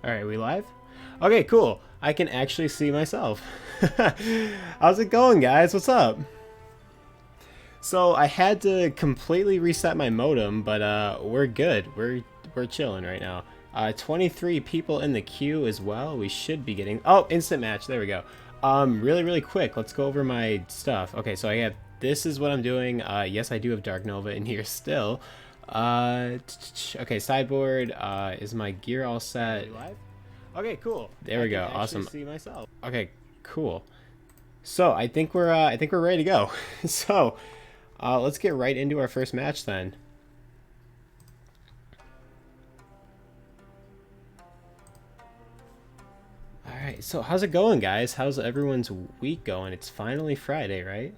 Alright, we live? Okay, cool. I can actually see myself. How's it going, guys? What's up? So I had to completely reset my modem, but we're good. We're chilling right now. 23 people in the queue as well. We should be getting... Oh, instant match. There we go. Really quick. Let's go over my stuff. Okay, so I have... This is what I'm doing. Yes, I do have Dark Nova in here still. Okay, sideboard. Is my gear all set? Live? Okay, cool. There we go. Awesome. See myself. Okay, cool. So I think we're ready to go. So let's get right into our first match then. All right. So how's it going, guys? How's everyone's week going? It's finally Friday, right?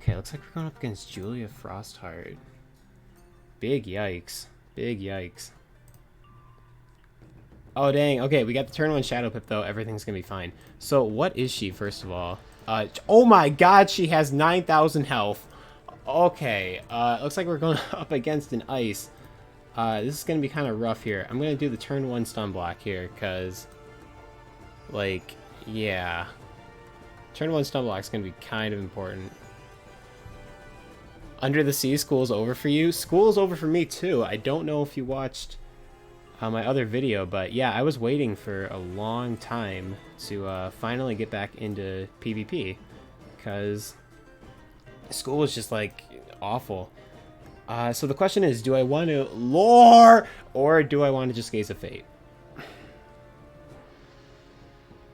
Okay, looks like we're going up against Julia Frostheart. Big yikes. Big yikes. Oh, dang. Okay, we got the turn 1 Shadow Pip, though. Everything's going to be fine. So, what is she, first of all? Oh my god, she has 9,000 health. Okay, looks like we're going up against an ice. This is going to be kind of rough here. I'm going to do the turn 1 stun block here, because, like, yeah. Turn 1 stun block is going to be kind of important. Under the Sea, school's over for you. School's over for me too. I don't know if you watched my other video, but yeah, I was waiting for a long time to finally get back into PvP because school was just like awful. So the question is, do I want to lore or do I want to just Gaze of Fate?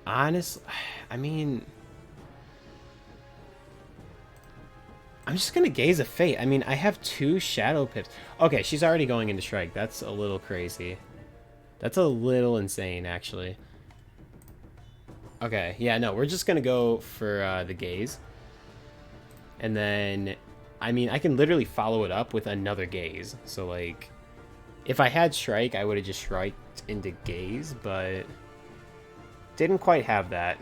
Honestly, I mean... I'm just going to Gaze of Fate. I mean, I have 2 Shadow Pips. Okay, she's already going into Strike. That's a little crazy. That's a little insane, actually. Okay, yeah, no, we're just going to go for the Gaze. And then, I mean, I can literally follow it up with another Gaze. So, like, if I had Strike, I would have just Striked into Gaze, but didn't quite have that.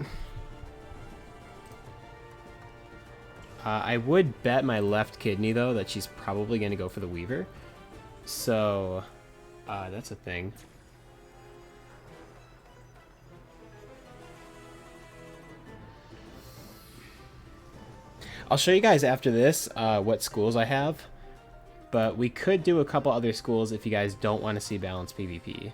I would bet my left kidney, though, that she's probably going to go for the Weaver. So, that's a thing. I'll show you guys after this what schools I have. But we could do a couple other schools if you guys don't want to see balanced PvP.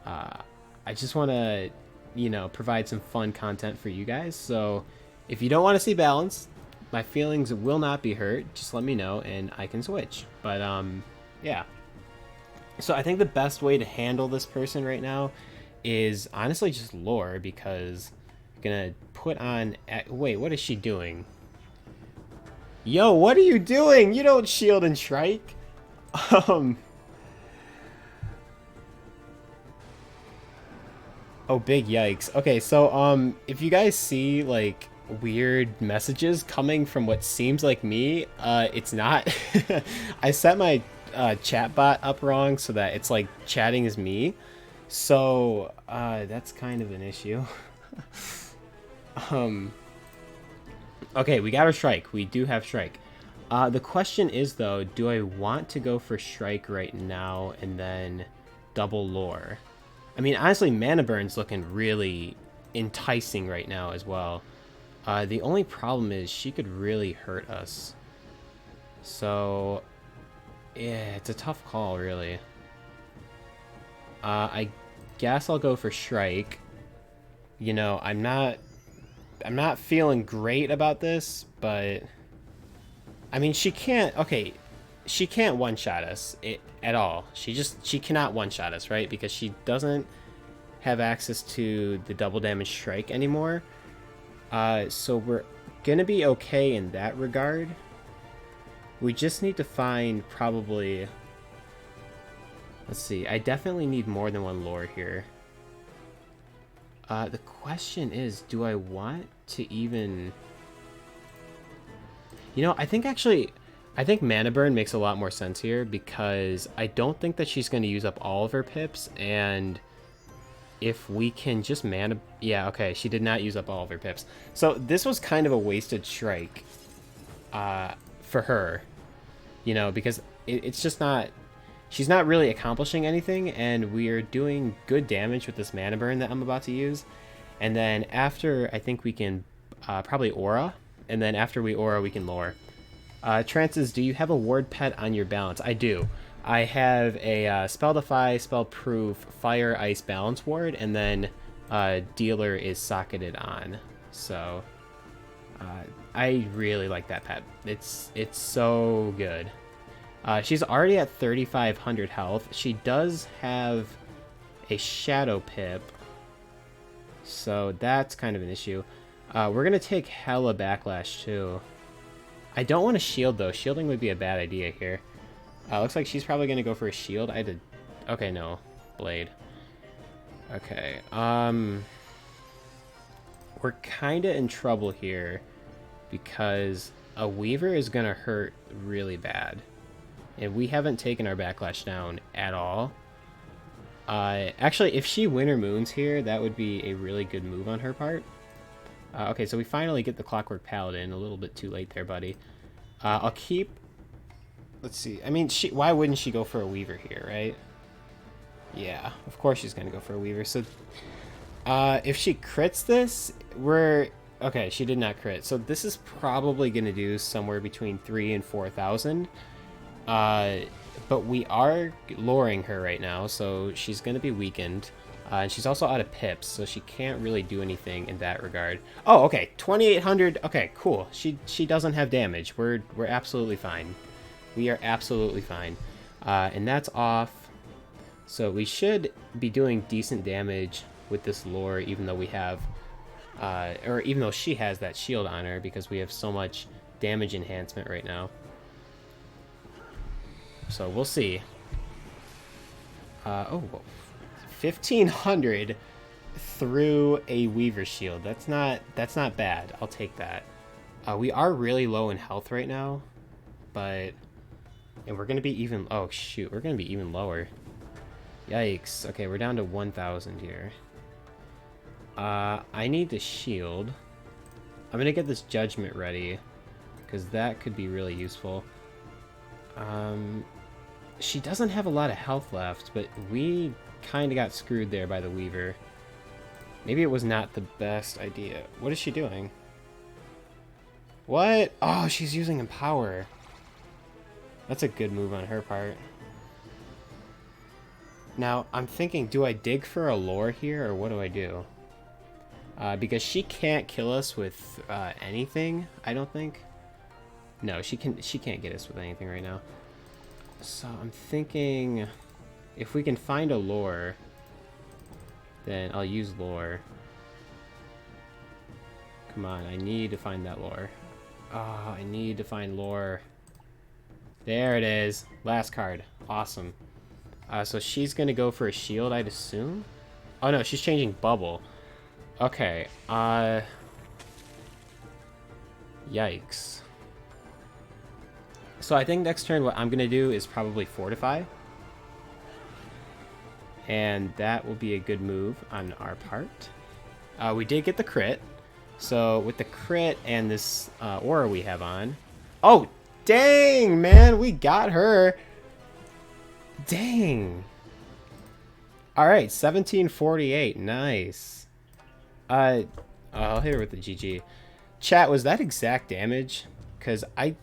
I just want to, you know, provide some fun content for you guys. So, if you don't want to see balance... My feelings will not be hurt. Just let me know and I can switch. But, yeah. So I think the best way to handle this person right now is honestly just lore because I'm going to put on... Wait, what is she doing? Yo, what are you doing? You don't shield and strike. Oh, big yikes. Okay, so, if you guys see, like... weird messages coming from what seems like me, it's not. I set my chat bot up wrong so that it's like chatting as me, so that's kind of an issue. Okay, we got our Strike. We do have Strike. The question is, though, do I want to go for Strike right now and then double lore? I mean, honestly, Mana Burn's looking really enticing right now as well. The only problem is she could really hurt us. So, yeah, it's a tough call, really. I guess I'll go for Strike. You know, I'm not feeling great about this, but... I mean, she can't... Okay, she can't one-shot us at all. She cannot one-shot us, right? Because she doesn't have access to the double damage Strike anymore. So we're gonna be okay in that regard. We just need to find probably... Let's see, I definitely need more than 1 lore here. The question is, do I want to even... You know, I think Mana Burn makes a lot more sense here because I don't think that she's going to use up all of her pips, and... If we can just mana... Yeah, okay, she did not use up all of her pips. So this was kind of a wasted Strike for her. you know, because it's just not, she's not really accomplishing anything, and we're doing good damage with this mana burn that I'm about to use. And then after, I think we can probably aura, and then after we aura, we can lore. Trances, do you have a ward pet on your balance? I do. I have a Spell Defy, Spell Proof, Fire, Ice balance ward, and then Dealer is socketed on. So I really like that pet. It's so good. She's already at 3,500 health. She does have a Shadow Pip, so that's kind of an issue. We're going to take hella backlash too. I don't want to shield though. Shielding would be a bad idea here. Looks like she's probably going to go for a shield. I had to... Okay, no. Blade. Okay. We're kind of in trouble here because a Weaver is going to hurt really bad. And we haven't taken our backlash down at all. Actually, if she Winter Moons here, that would be a really good move on her part. Okay, so we finally get the Clockwork Paladin. A little bit too late there, buddy. I'll keep... Let's see. I mean, why wouldn't she go for a Weaver here, right? Yeah, of course she's going to go for a Weaver. So, if she crits this, we're... Okay, she did not crit. So this is probably going to do somewhere between 3,000 and 4,000. But we are luring her right now, so she's going to be weakened. And she's also out of pips, so she can't really do anything in that regard. Oh, okay, 2,800. Okay, cool. She doesn't have damage. We're absolutely fine. We are absolutely fine. And that's off. So we should be doing decent damage with this lure, even though we have, or even though she has that shield on her, because we have so much damage enhancement right now. So we'll see. Oh, 1,500 through a Weaver shield. That's not bad. I'll take that. We are really low in health right now, but and we're gonna be even. Oh shoot, we're gonna be even lower. Yikes. Okay, we're down to 1,000 here. I need the shield. I'm gonna get this judgment ready because that could be really useful. She doesn't have a lot of health left, but we kind of got screwed there by the Weaver. Maybe it was not the best idea. What is she doing? What? Oh, she's using Empower. That's a good move on her part. Now, I'm thinking, do I dig for a lore here, or what do I do? Because she can't kill us with anything, I don't think. No, she can't get us with anything right now. So I'm thinking if we can find a lore, then I'll use lore. Come on, I need to find that lore. Oh, I need to find lore. There it is. Last card. Awesome. So she's going to go for a shield, I'd assume? Oh no, she's changing bubble. Okay. Yikes. So I think next turn what I'm going to do is probably Fortify. And that will be a good move on our part. We did get the crit. So with the crit and this aura we have on... Oh, dang, man. We got her. Dang. Alright, 1748. Nice. I'll hit her with the GG. Chat, was that exact damage? Because I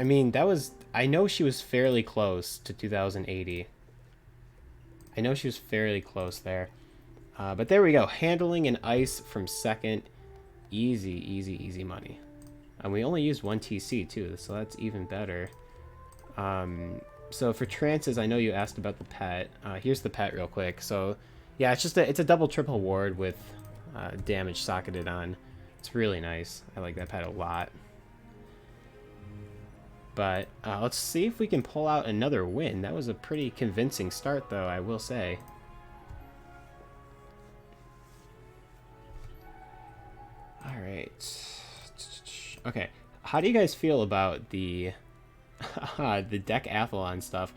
mean, that was... I know she was fairly close to 2,080. I know she was fairly close there. But there we go. Handling and ice from second. Easy, easy, easy money. And we only used 1 TC too, so that's even better. So for trances, I know you asked about the pet. Here's the pet real quick. So yeah, it's a double triple ward with damage socketed on. It's really nice. I like that pet a lot. But let's see if we can pull out another win. That was a pretty convincing start, though, I will say. All right. Okay. How do you guys feel about the the Decathlon stuff?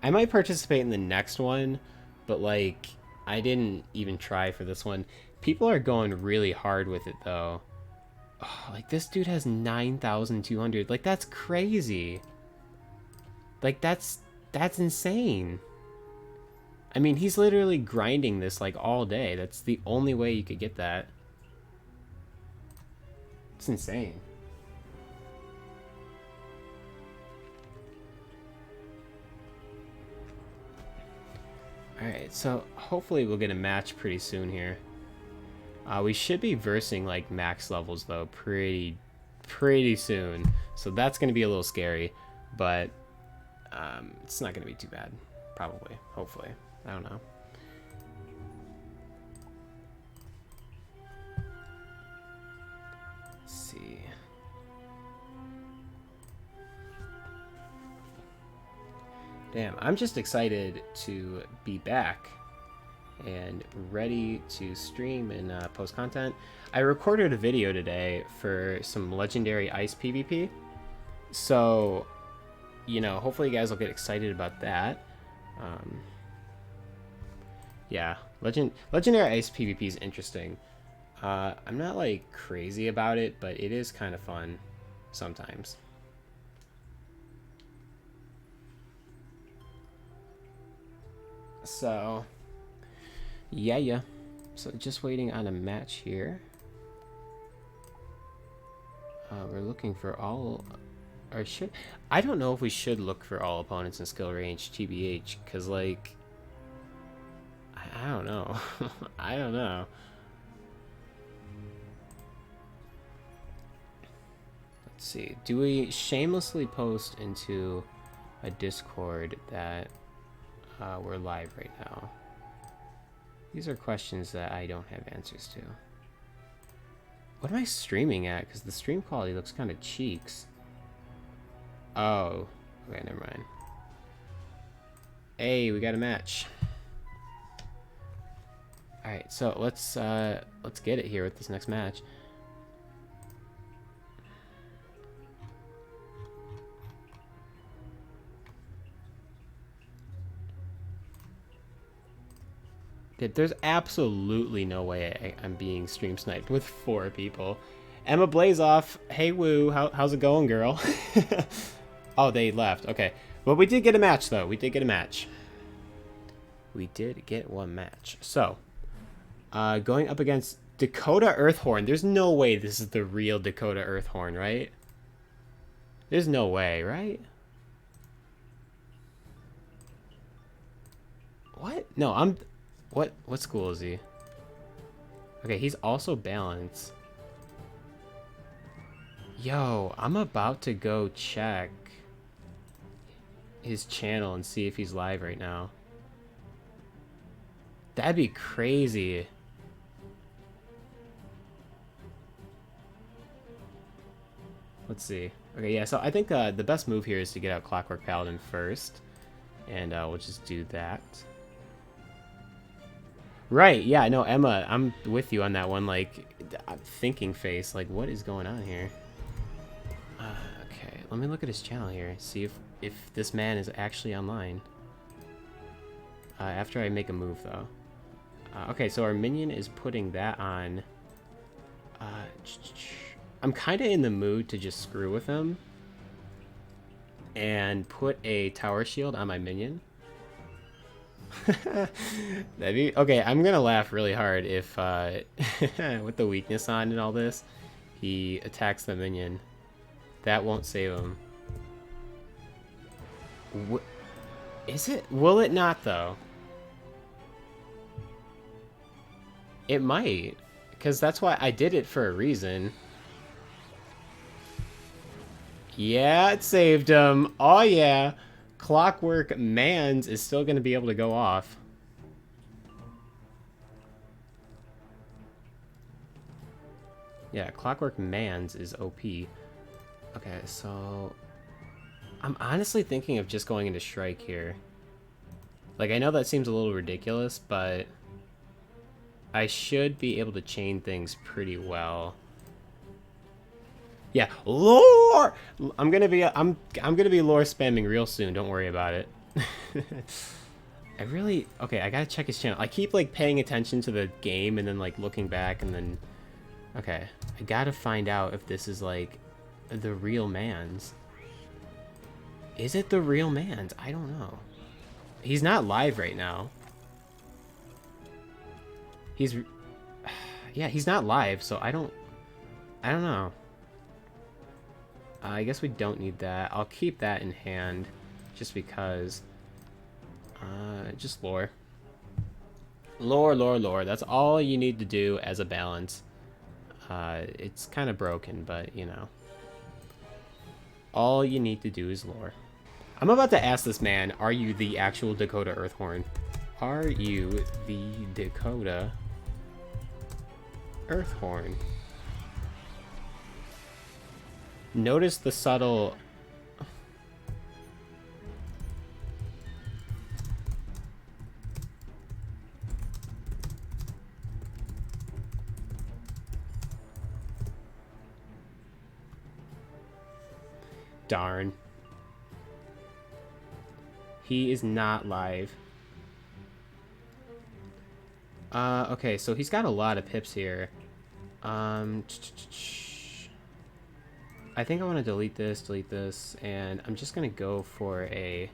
I might participate in the next one, but like I didn't even try for this one. People are going really hard with it, though. Oh, like this dude has 9,200. Like that's crazy. Like, that's insane. I mean, he's literally grinding this, like, all day. That's the only way you could get that. It's insane. Alright, so hopefully we'll get a match pretty soon here. We should be versing, like, max levels, though, pretty soon. So that's going to be a little scary, but it's not going to be too bad. Probably. Hopefully. I don't know. Let's see. Damn, I'm just excited to be back and ready to stream and post content. I recorded a video today for some legendary ice PvP. So, you know, hopefully you guys will get excited about that. Yeah, legendary ice PvP is interesting. I'm not like crazy about it, but it is kind of fun sometimes. So, yeah. So just waiting on a match here. We're looking for all, or should, I don't know if we should look for all opponents in skill range, TBH, because, like, I don't know. I don't know. Let's see. Do we shamelessly post into a Discord that we're live right now? These are questions that I don't have answers to. What am I streaming at? Because the stream quality looks kind of cheeks. Oh, okay, never mind. Hey, we got a match. All right, so let's get it here with this next match. There's absolutely no way I'm being stream sniped with 4 people. Emma Blazoff, hey woo, how's it going, girl? Oh, they left. Okay, well, we did get a match though. We did get a match. We did get one match. So, going up against Dakota Earthhorn. There's no way this is the real Dakota Earthhorn, right? There's no way, right? What? No, I'm... What school is he? Okay, he's also balanced. Yo, I'm about to go check his channel and see if he's live right now. That'd be crazy. Let's see. Okay, yeah, so I think the best move here is to get out Clockwork Paladin first. And we'll just do that. Right, yeah, no, Emma, I'm with you on that one, like, thinking face, like, what is going on here? Okay, let me look at his channel here, see if this man is actually online. After I make a move, though. Okay, so our minion is putting that on. I'm kind of in the mood to just screw with him and put a tower shield on my minion. That'd be okay. I'm gonna laugh really hard if with the weakness on and all this, he attacks the minion. That won't save him. Is it? Will it not though? It might, because that's why I did it for a reason. Yeah, it saved him. Oh yeah. Clockwork Mans is still going to be able to go off. Yeah, Clockwork Mans is OP. Okay, so I'm honestly thinking of just going into Strike here. Like, I know that seems a little ridiculous, but I should be able to chain things pretty well. Yeah, lore. I'm gonna be lore spamming real soon. Don't worry about it. Okay. I gotta check his channel. I keep like paying attention to the game and then like looking back and then. Okay, I gotta find out if this is like the real man's. Is it the real man's? I don't know. He's not live right now. He's... Yeah, he's not live, so I don't know. I guess we don't need that. I'll keep that in hand, just because. Just lore. Lore, lore, lore. That's all you need to do as a balance. It's kind of broken, but, you know. All you need to do is lore. I'm about to ask this man, are you the actual Dakota Earthhorn? Are you the Dakota Earthhorn? Notice the subtle... Darn. He is not live. Okay, so he's got a lot of pips here. I think I want to delete this, and I'm just going to go for a...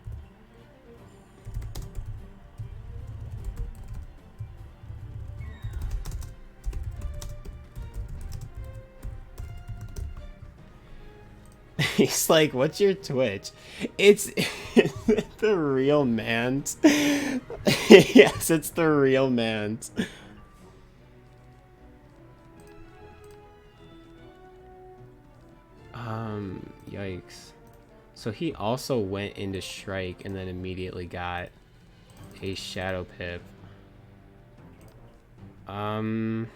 He's like, what's your Twitch? It's the real man's. Yes, it's the real man's. Yikes. So he also went into Shrike and then immediately got a Shadow Pip. Welp.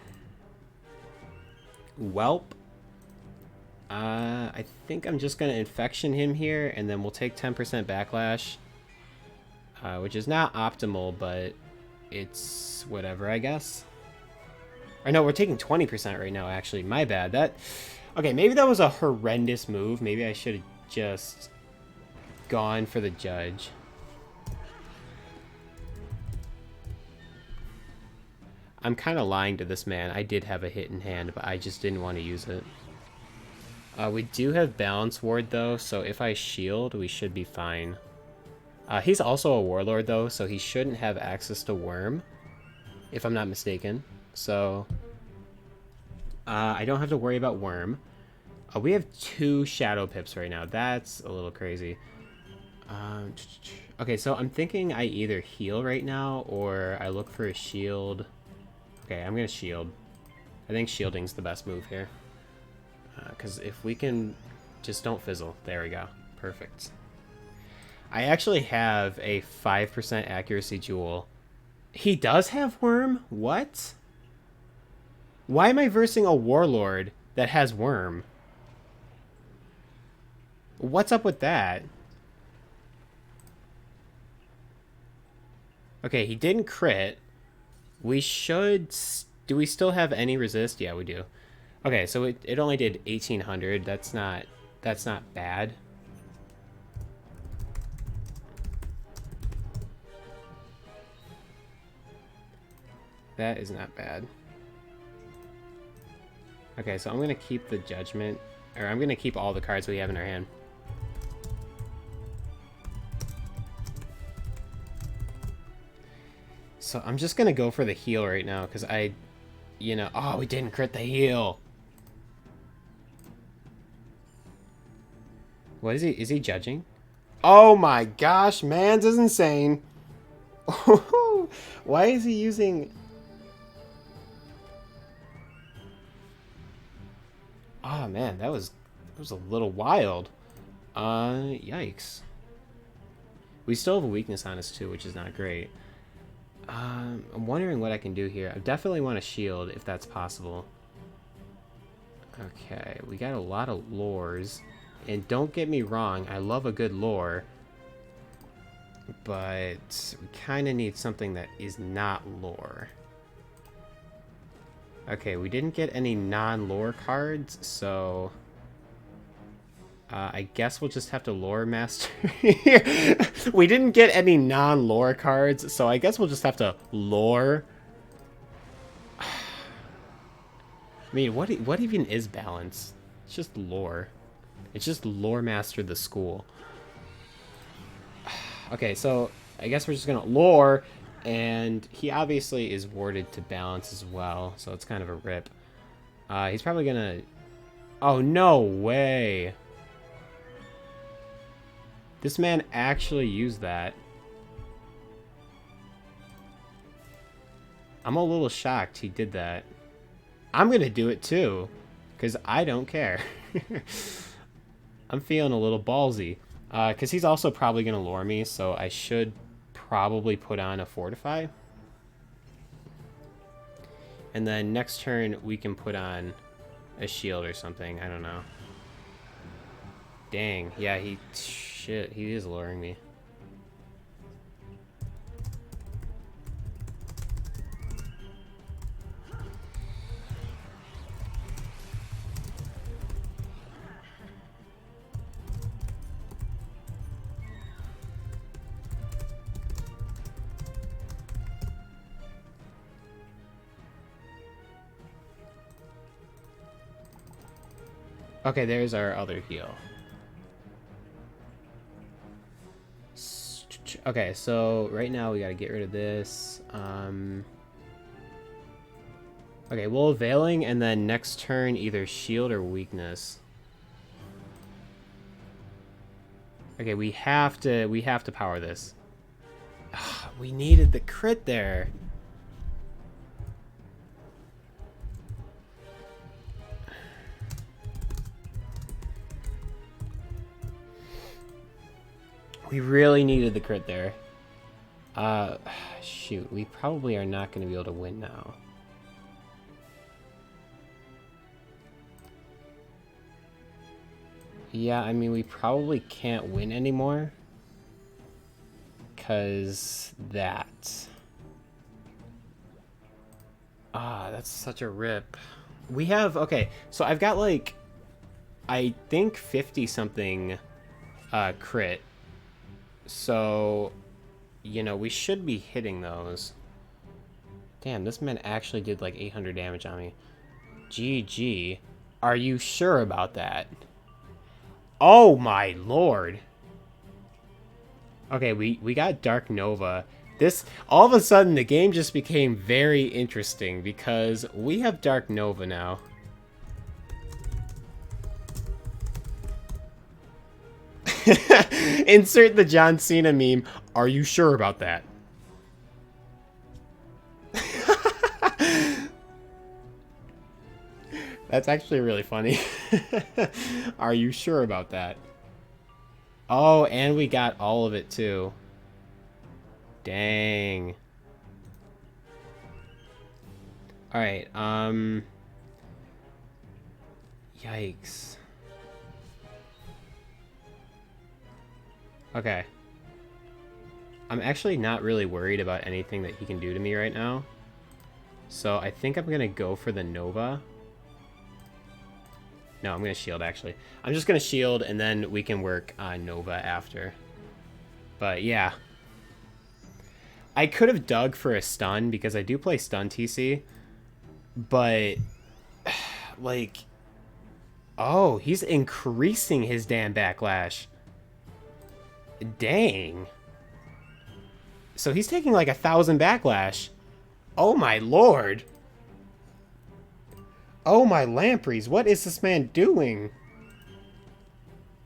I think I'm just going to Infection him here, and then we'll take 10% backlash. Which is not optimal, but it's whatever, I guess. Or no, we're taking 20% right now, actually. My bad. Okay, maybe that was a horrendous move. Maybe I should have just gone for the judge. I'm kind of lying to this man. I did have a hit in hand, but I just didn't want to use it. We do have Balance Ward, though, so if I shield, we should be fine. He's also a Warlord, though, so he shouldn't have access to Worm, if I'm not mistaken. So, I don't have to worry about Worm. We have 2 Shadow Pips right now. That's a little crazy. Okay, so I'm thinking I either heal right now, or I look for a shield. Okay, I'm going to shield. I think shielding's the best move here. Because if we can... Just don't fizzle. There we go. Perfect. I actually have a 5% accuracy jewel. He does have Worm? What? Why am I versing a Warlord that has Worm? What's up with that? Okay, he didn't crit. We should... Do we still have any resist? Yeah, we do. Okay, so it only did 1800. That's not bad. That is not bad. Okay, so I'm going to keep the Judgment, or I'm going to keep all the cards we have in our hand. So I'm just going to go for the heal right now, because you know, oh, we didn't crit the heal. What is he? Is he judging? Oh my gosh, man, this is insane. Why is he using... Oh man, that was a little wild. Yikes. We still have a weakness on us too, which is not great. I'm wondering what I can do here. I definitely want a shield if that's possible. Okay, we got a lot of lores. And don't get me wrong, I love a good lore. But we kind of need something that is not lore. Okay, we didn't get any non-lore cards, so... I guess we'll just have to lore master here. We didn't get any non-lore cards, so I guess we'll just have to lore. I mean, what even is balance? It's just lore. It's just lore master the school. Okay, so I guess we're just gonna lure, and he obviously is warded to balance as well, so it's kind of a rip. He's probably gonna... Oh, no way! This man actually used that. I'm a little shocked he did that. I'm gonna do it too, because I don't care. I'm feeling a little ballsy. Because he's also probably gonna lure me, so I should probably put on a Fortify. And then next turn, we can put on a shield or something. I don't know. Dang. Yeah, shit, he is luring me. Okay, there's our other heal. Okay, so right now we gotta get rid of this. Okay, well, availing, and then next turn either shield or weakness. Okay, we have to power this. Ugh, we needed the crit there. We really needed the crit there. Shoot, we probably are not going to be able to win now. Yeah, I mean, we probably can't win anymore. Because that. That's such a rip. We have, okay, so I've got like, I think 50-something crit. So, you know, we should be hitting those. Damn, this man actually did like 800 damage on me. GG. Are you sure about that? Oh my lord. Okay, we got Dark Nova. This, all of a sudden, the game just became very interesting because we have Dark Nova now. Insert the John Cena meme. Are you sure about that? That's actually really funny. Are you sure about that? Oh, and we got all of it too. Dang. Alright, yikes. Okay. I'm actually not really worried about anything that he can do to me right now. So I think I'm gonna go for the Nova. No, I'm gonna shield actually. I'm just gonna shield and then we can work on Nova after. But yeah. I could have dug for a stun because I do play stun TC. But like, oh, he's increasing his damn backlash. Dang. So he's taking like 1,000 backlash. Oh my lord. Oh my lampreys, what is this man doing?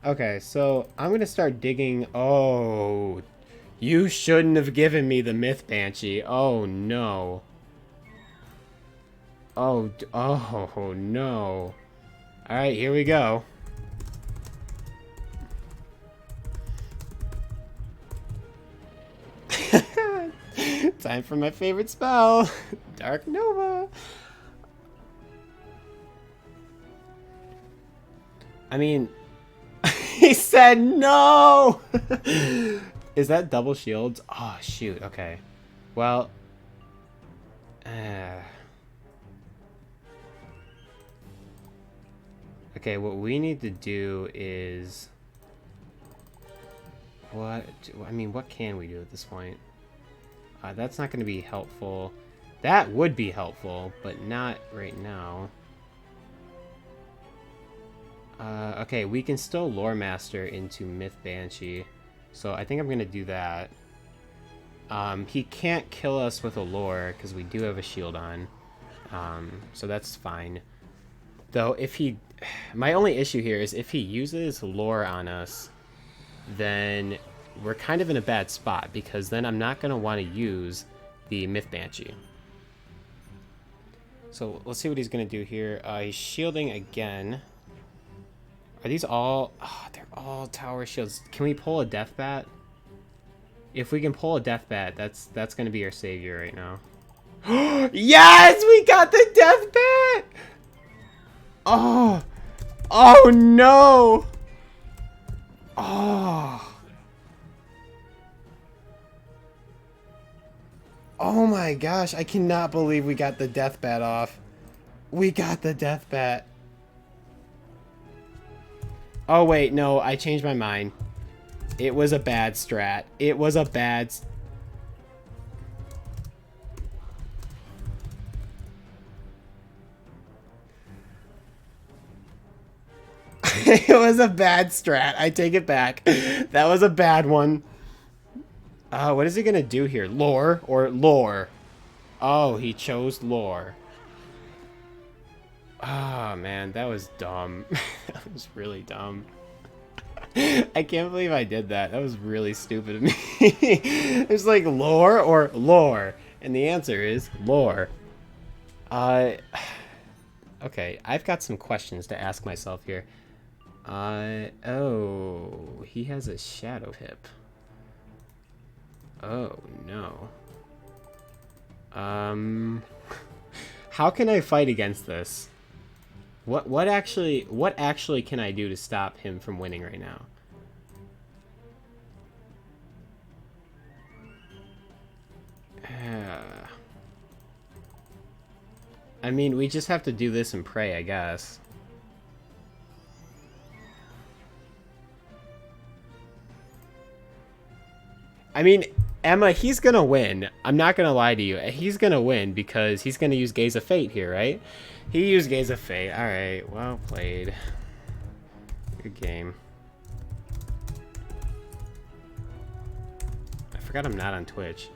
Okay, so I'm gonna start digging. Oh, you shouldn't have given me the Myth Banshee. Oh no. Oh, oh no. Alright, here we go. Time for my favorite spell. Dark Nova. I mean, he said no! Is that double shields? Oh, shoot. Okay. Well. Okay, what we need to do is... What? I mean, what can we do at this point? That's not going to be helpful. That would be helpful, but not right now. Okay, we can still Lore Master into Myth Banshee. So I think I'm going to do that. He can't kill us with a lure because we do have a shield on. So that's fine. Though if he... My only issue here is if he uses lure on us, then we're kind of in a bad spot because then I'm not going to want to use the Myth Banshee. So let's see what he's going to do here. He's shielding again. Are these all... Oh, they're all tower shields. Can we pull a Death Bat? If we can pull a Death Bat, that's going to be our savior right now. Yes! We got the Death Bat! Oh! Oh, no! Oh! Oh my gosh, I cannot believe we got the Death Bat off. We got the Death Bat. Oh wait, no, I changed my mind. It was a bad strat. It was a bad... It was a bad strat. I take it back. That was a bad one. What is he gonna do here? Lore or lore? Oh, he chose lore. Oh man, that was dumb. That was really dumb. I can't believe I did that. That was really stupid of me. It's like lore or lore, and the answer is lore. Okay, I've got some questions to ask myself here. Oh, he has a shadow hip. Oh no. How can I fight against this? What actually can I do to stop him from winning right now? I mean, we just have to do this and pray, I guess. I mean, Emma, he's gonna win. I'm not gonna lie to you. He's gonna win because he's gonna use Gaze of Fate here, right? He used Gaze of Fate. Alright, well played. Good game. I forgot I'm not on Twitch.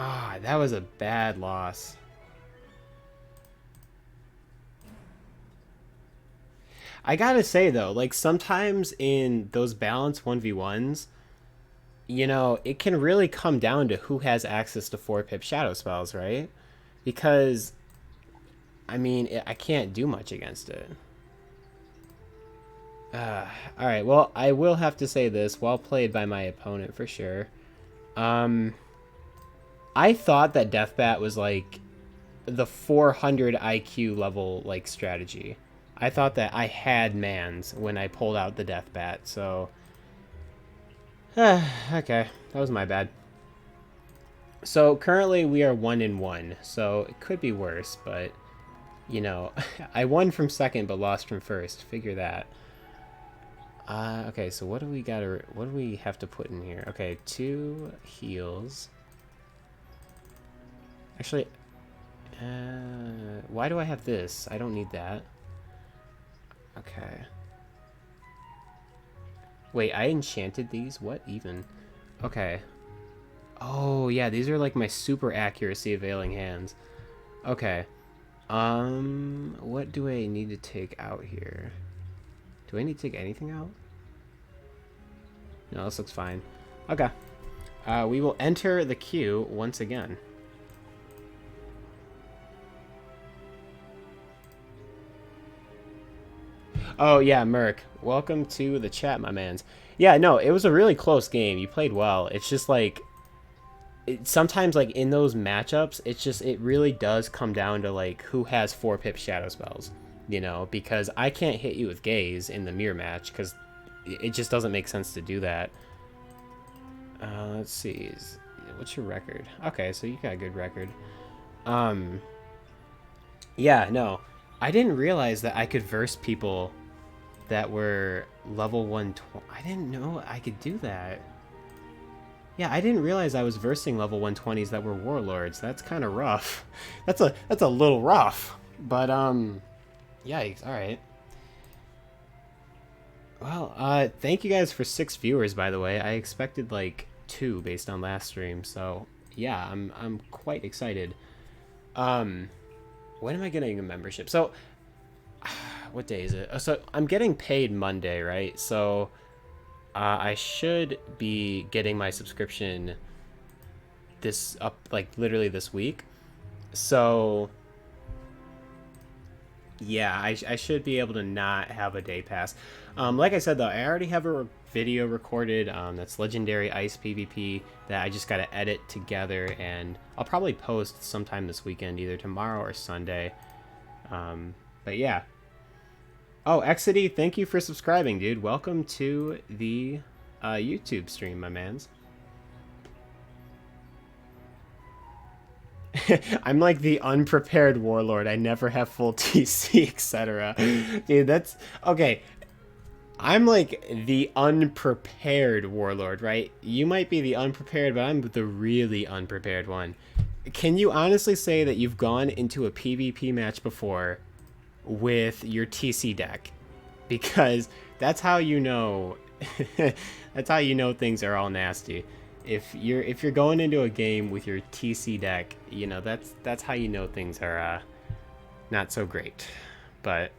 Ah, that was a bad loss. I gotta say though, like sometimes in those balance 1v1s, you know, it can really come down to who has access to 4-pip shadow spells, right? Because, I mean, I can't do much against it. Alright, well, I will have to say this, well played by my opponent for sure. I thought that Deathbat was like the 400 IQ level like strategy. I thought that I had mans when I pulled out the Deathbat, so okay, that was my bad. So currently we are 1-1, so it could be worse, but you know, I won from second but lost from first. Figure that. Okay, so what do we have to put in here? Okay, 2 heals. Actually, why do I have this? I don't need that. Okay. Wait, I enchanted these? What even? Okay. Oh, yeah, these are like my super accuracy availing hands. Okay. What do I need to take out here? Do I need to take anything out? No, this looks fine. Okay. We will enter the queue once again. Oh, yeah, Merc. Welcome to the chat, my mans. Yeah, no, it was a really close game. You played well. It's just like... sometimes, like, in those matchups, it really does come down to, like, who has 4-pip shadow spells. You know, because I can't hit you with Gaze in the mirror match, because it just doesn't make sense to do that. Let's see. What's your record? Okay, so you got a good record. Yeah, no. I didn't realize that I could verse people that were level 120. I didn't know I could do that. Yeah, I didn't realize I was versing level 120s that were warlords. That's kind of rough. That's a little rough. But yikes. All right. Well, thank you guys for 6 viewers, by the way. I expected like 2 based on last stream. So, yeah, I'm quite excited. When am I getting a membership? So, what day is it? So, I'm getting paid Monday, right? So, I should be getting my subscription like literally this week. So yeah, I should be able to not have a day pass. Like I said though, I already have a video recorded that's Legendary Ice PvP that I just gotta edit together, and I'll probably post sometime this weekend, either tomorrow or Sunday. But yeah. Oh, Exity, thank you for subscribing, dude. Welcome to the YouTube stream, my mans. I'm like the unprepared warlord. I never have full TC, etc. Dude, that's... Okay, I'm like the unprepared warlord, right? You might be the unprepared, but I'm the really unprepared one. Can you honestly say that you've gone into a PvP match before with your TC deck? Because that's how you know that's how you know things are all nasty. If you're going into a game with your TC deck, you know, that's how you know things are not so great. But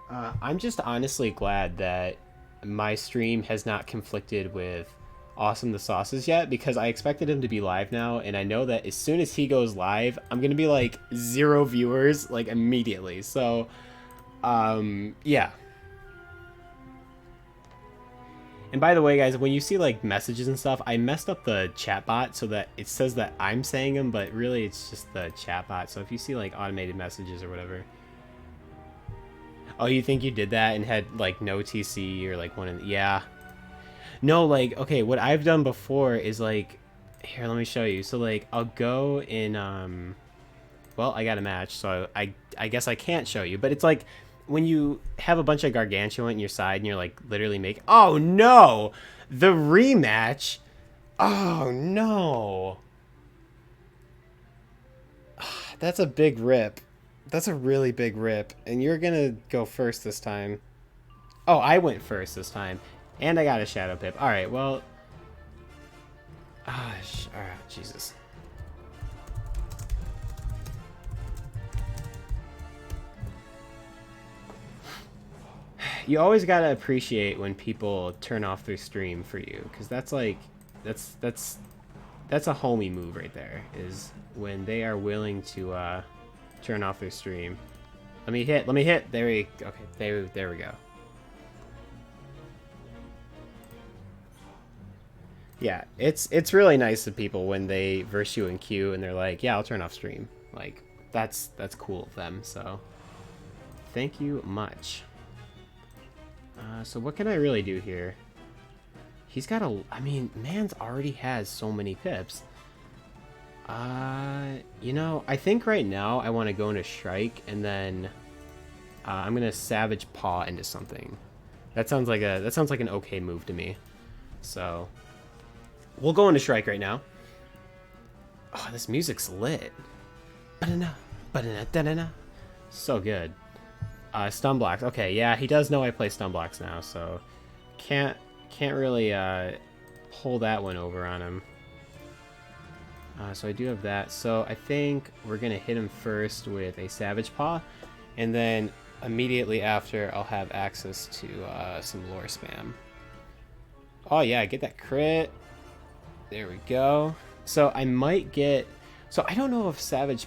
I'm just honestly glad that my stream has not conflicted with Awesome the Sauces yet, because I expected him to be live now, and I know that as soon as he goes live, I'm gonna be like 0 viewers like immediately. So yeah. And by the way, guys, when you see like messages and stuff, I messed up the chatbot so that it says that I'm saying them, but really it's just the chatbot. So if you see like automated messages or whatever. Oh, you think you did that and had like no TC or like one in... Yeah. No, like, okay, what I've done before is like... Here, let me show you. So like, I'll go in... Well, I got a match, so I guess I can't show you. But it's like... When you have a bunch of gargantuan on your side and you're like literally making... Oh no! The rematch! Oh no! That's a big rip. That's a really big rip. And you're gonna go first this time. Oh, I went first this time. And I got a Shadow Pip. Alright, well... Alright, Jesus. You always gotta appreciate when people turn off their stream for you, because that's like, that's a homie move right there, is when they are willing to turn off their stream. Let me hit. There we go. Okay, there we go. Yeah, it's really nice of people when they verse you in queue and they're like, yeah, I'll turn off stream. Like, that's cool of them. So, thank you much. So what can I really do here? He's got a... I mean, man's already has so many pips. You know, I think right now I want to go into Strike, and then I'm gonna Savage Paw into something. That sounds like an okay move to me. So we'll go into Strike right now. Oh, this music's lit. Ba-da-na, ba-da-na, da-da-na. So good. Stun blocks. Okay, yeah, he does know I play stun blocks now, so can't really pull that one over on him. So I do have that. So I think we're gonna hit him first with a Savage Paw, and then immediately after I'll have access to some lore spam. Oh yeah, get that crit. There we go. So I might get... So I don't know if Savage...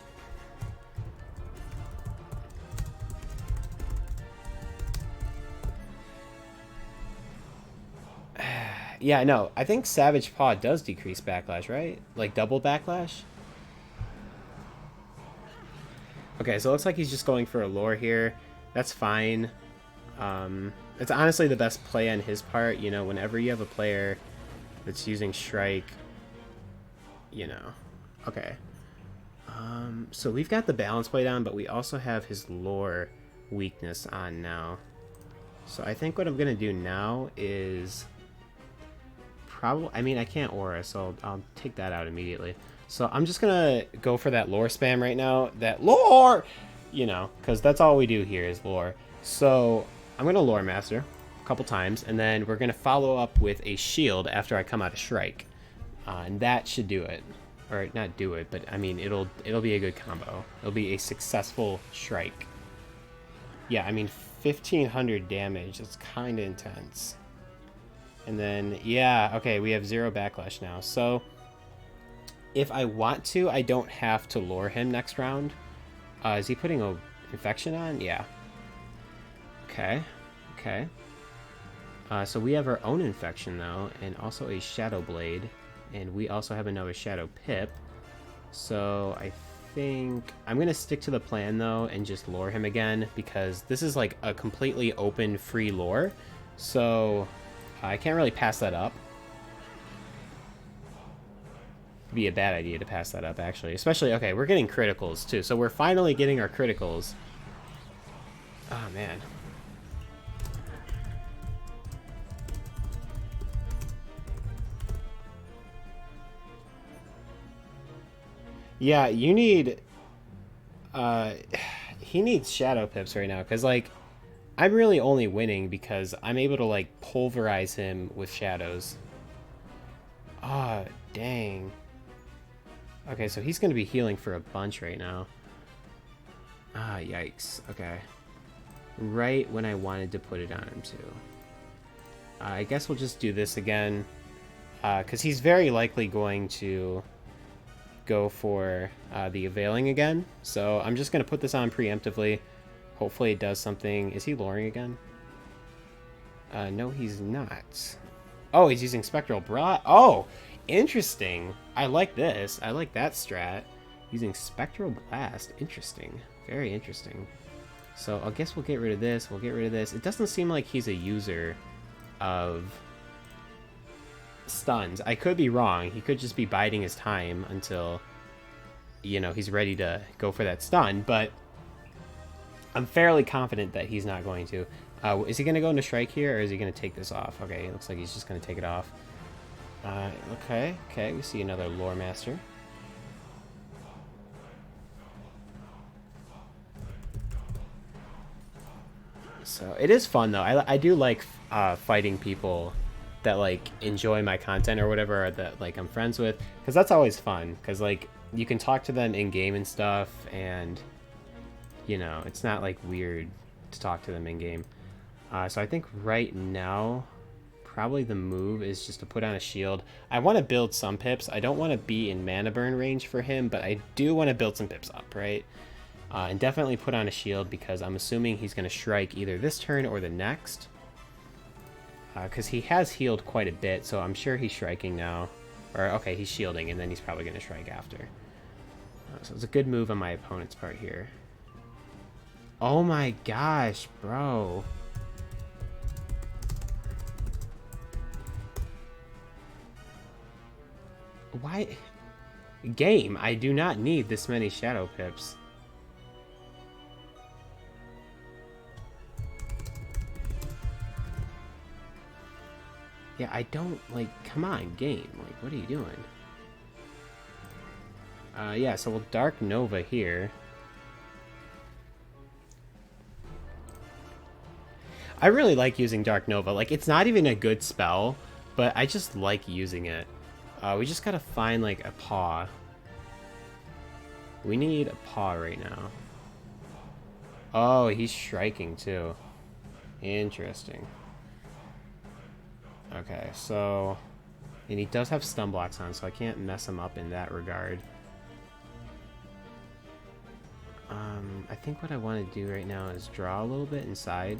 Yeah, no, I think Savage Paw does decrease backlash, right? Like double backlash? Okay, so it looks like he's just going for a lore here. That's fine. It's honestly the best play on his part. You know, whenever you have a player that's using Strike, you know. Okay. So we've got the balance plate on, but we also have his lore weakness on now. So I think what I'm going to do now is probably... I mean, I can't aura, so I'll take that out immediately. So I'm just going to go for that lore spam right now. That lore! You know, because that's all we do here is lore. So I'm going to lore master a couple times, and then we're going to follow up with a shield after I come out of Shrike. And that should do it. Or not do it, but I mean, it'll be a good combo. It'll be a successful Shrike. Yeah, I mean, 1500 damage. That's kind of intense. And then, yeah, okay, we have 0 backlash now. So, if I want to, I don't have to lure him next round. Is he putting a infection on? Yeah. Okay, okay. So we have our own infection, though, and also a Shadow Blade. And we also have another Shadow Pip. So I think I'm going to stick to the plan, though, and just lure him again, because this is like a completely open, free lure. So I can't really pass that up. It'd be a bad idea to pass that up, actually. Especially, okay, we're getting criticals, too. So we're finally getting our criticals. Oh, man. Yeah, you need... he needs Shadow Pips right now, because, like, I'm really only winning because I'm able to, like, pulverize him with shadows. Ah, oh, dang. Okay, so he's going to be healing for a bunch right now. Ah, yikes. Okay. Right when I wanted to put it on him, too. I guess we'll just do this again, because he's very likely going to... go for the Availing again. So I'm just going to put this on preemptively. Hopefully it does something. Is he luring again? No, he's not. Oh, he's using Spectral Bra. Oh, interesting. I like this. I like that strat. Using Spectral Blast. Interesting. Very interesting. So I guess we'll get rid of this. We'll get rid of this. It doesn't seem like he's a user of stuns. I could be wrong. He could just be biding his time until, you know, he's ready to go for that stun, but I'm fairly confident that he's not going to. Is he going to go into Strike here, or is he going to take this off? Okay, it looks like he's just going to take it off. Okay, we see another Lore Master. So it is fun, though. I do like fighting people that like enjoy my content or whatever, or that like I'm friends with, because that's always fun, because like you can talk to them in game and stuff, and you know, it's not like weird to talk to them in game. So I think right now probably the move is just to put on a shield. I want to build some pips. I don't want to be in mana burn range for him, but I do want to build some pips up, right? And definitely put on a shield, because I'm assuming he's going to Shrike either this turn or the next. Because he has healed quite a bit, so I'm sure he's Shriking now. Or, okay, he's shielding, and then he's probably going to Shrike after. So it's a good move on my opponent's part here. Oh my gosh, bro. Why? Game, I do not need this many Shadow Pips. Yeah, I don't, like, come on, game. Like, what are you doing? Yeah, so we'll Dark Nova here. I really like using Dark Nova. Like, it's not even a good spell, but I just like using it. We just gotta find, like, a paw. We need a paw right now. Oh, he's Shriking, too. Interesting. Okay, so... And he does have stun blocks on, so I can't mess him up in that regard. I think what I want to do right now is draw a little bit inside.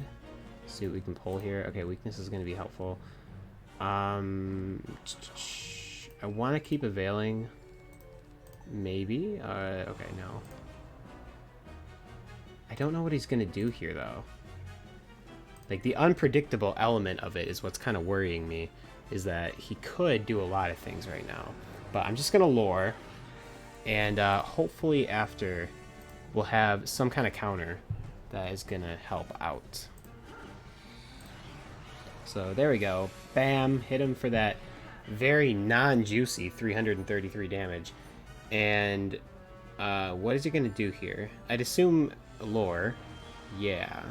See what we can pull here. Okay, weakness is going to be helpful. I want to keep Availing. Maybe? Okay, no. I don't know what he's going to do here, though. Like, the unpredictable element of it is what's kind of worrying me, is that he could do a lot of things right now. But I'm just going to lure. And hopefully after, we'll have some kind of counter that is going to help out. So there we go. Bam. Hit him for that very non-juicy 333 damage. And what is he going to do here? I'd assume lore. Yeah.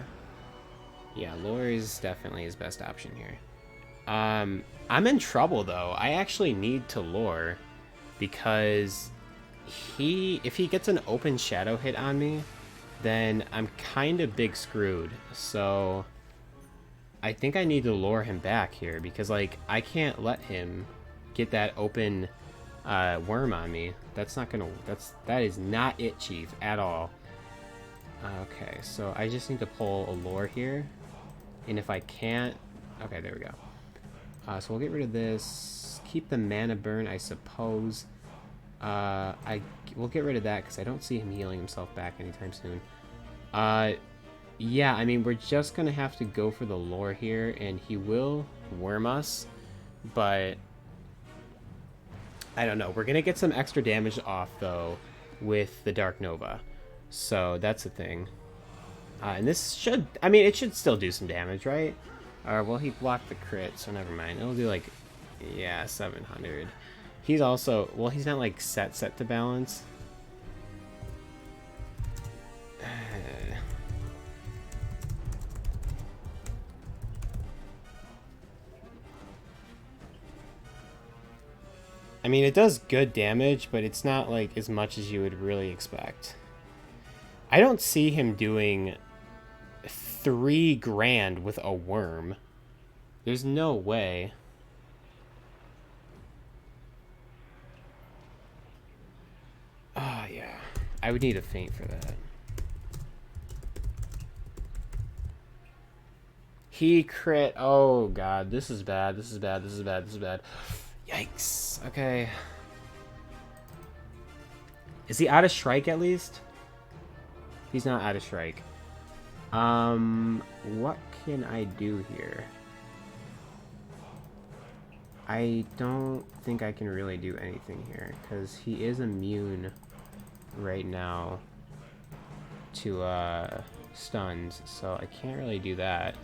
Yeah, lore is definitely his best option here. I'm in trouble, though. I actually need to lore because if he gets an open shadow hit on me, then I'm kind of big screwed. So I think I need to lure him back here because, like, I can't let him get that open worm on me. That's not gonna. That is not it, Chief, at all. Okay, so I just need to pull a lure here, and if I can't, okay, there we go. So we'll get rid of this. Keep the mana burn, I suppose. We'll get rid of that because I don't see him healing himself back anytime soon. Yeah, I mean, we're just gonna have to go for the lore here, and he will worm us, but I don't know. We're gonna get some extra damage off, though, with the Dark Nova. So that's the thing. And this should, I mean, it should still do some damage, right? Well, he blocked the crit, so never mind. It'll do, like, yeah, 700. He's also, well, he's not, like, set to balance. I mean, it does good damage, but it's not, like, as much as you would really expect. I don't see him doing 3 grand with a worm. There's no way. Ah, yeah. I would need a feint for that. He crit. Oh, God. This is bad. This is bad. This is bad. This is bad. Yikes. Okay. Is he out of strike at least? He's not out of strike. What can I do here? I don't think I can really do anything here because he is immune right now to stuns, so I can't really do that.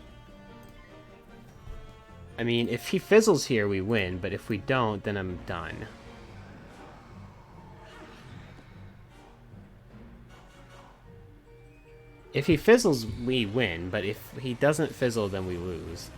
I mean, if he fizzles here, we win, but if we don't, then I'm done. If he fizzles, we win, but if he doesn't fizzle, then we lose.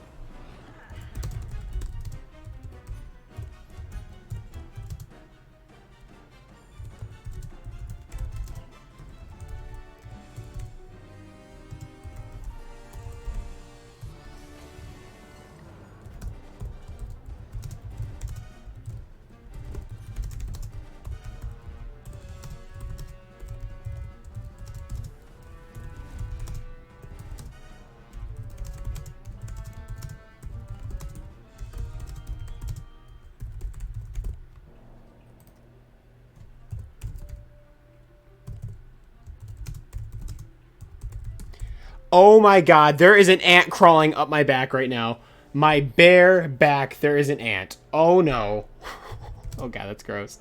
Oh my God, there is an ant crawling up my back right now. My bare back, there is an ant. Oh no. Oh God, that's gross.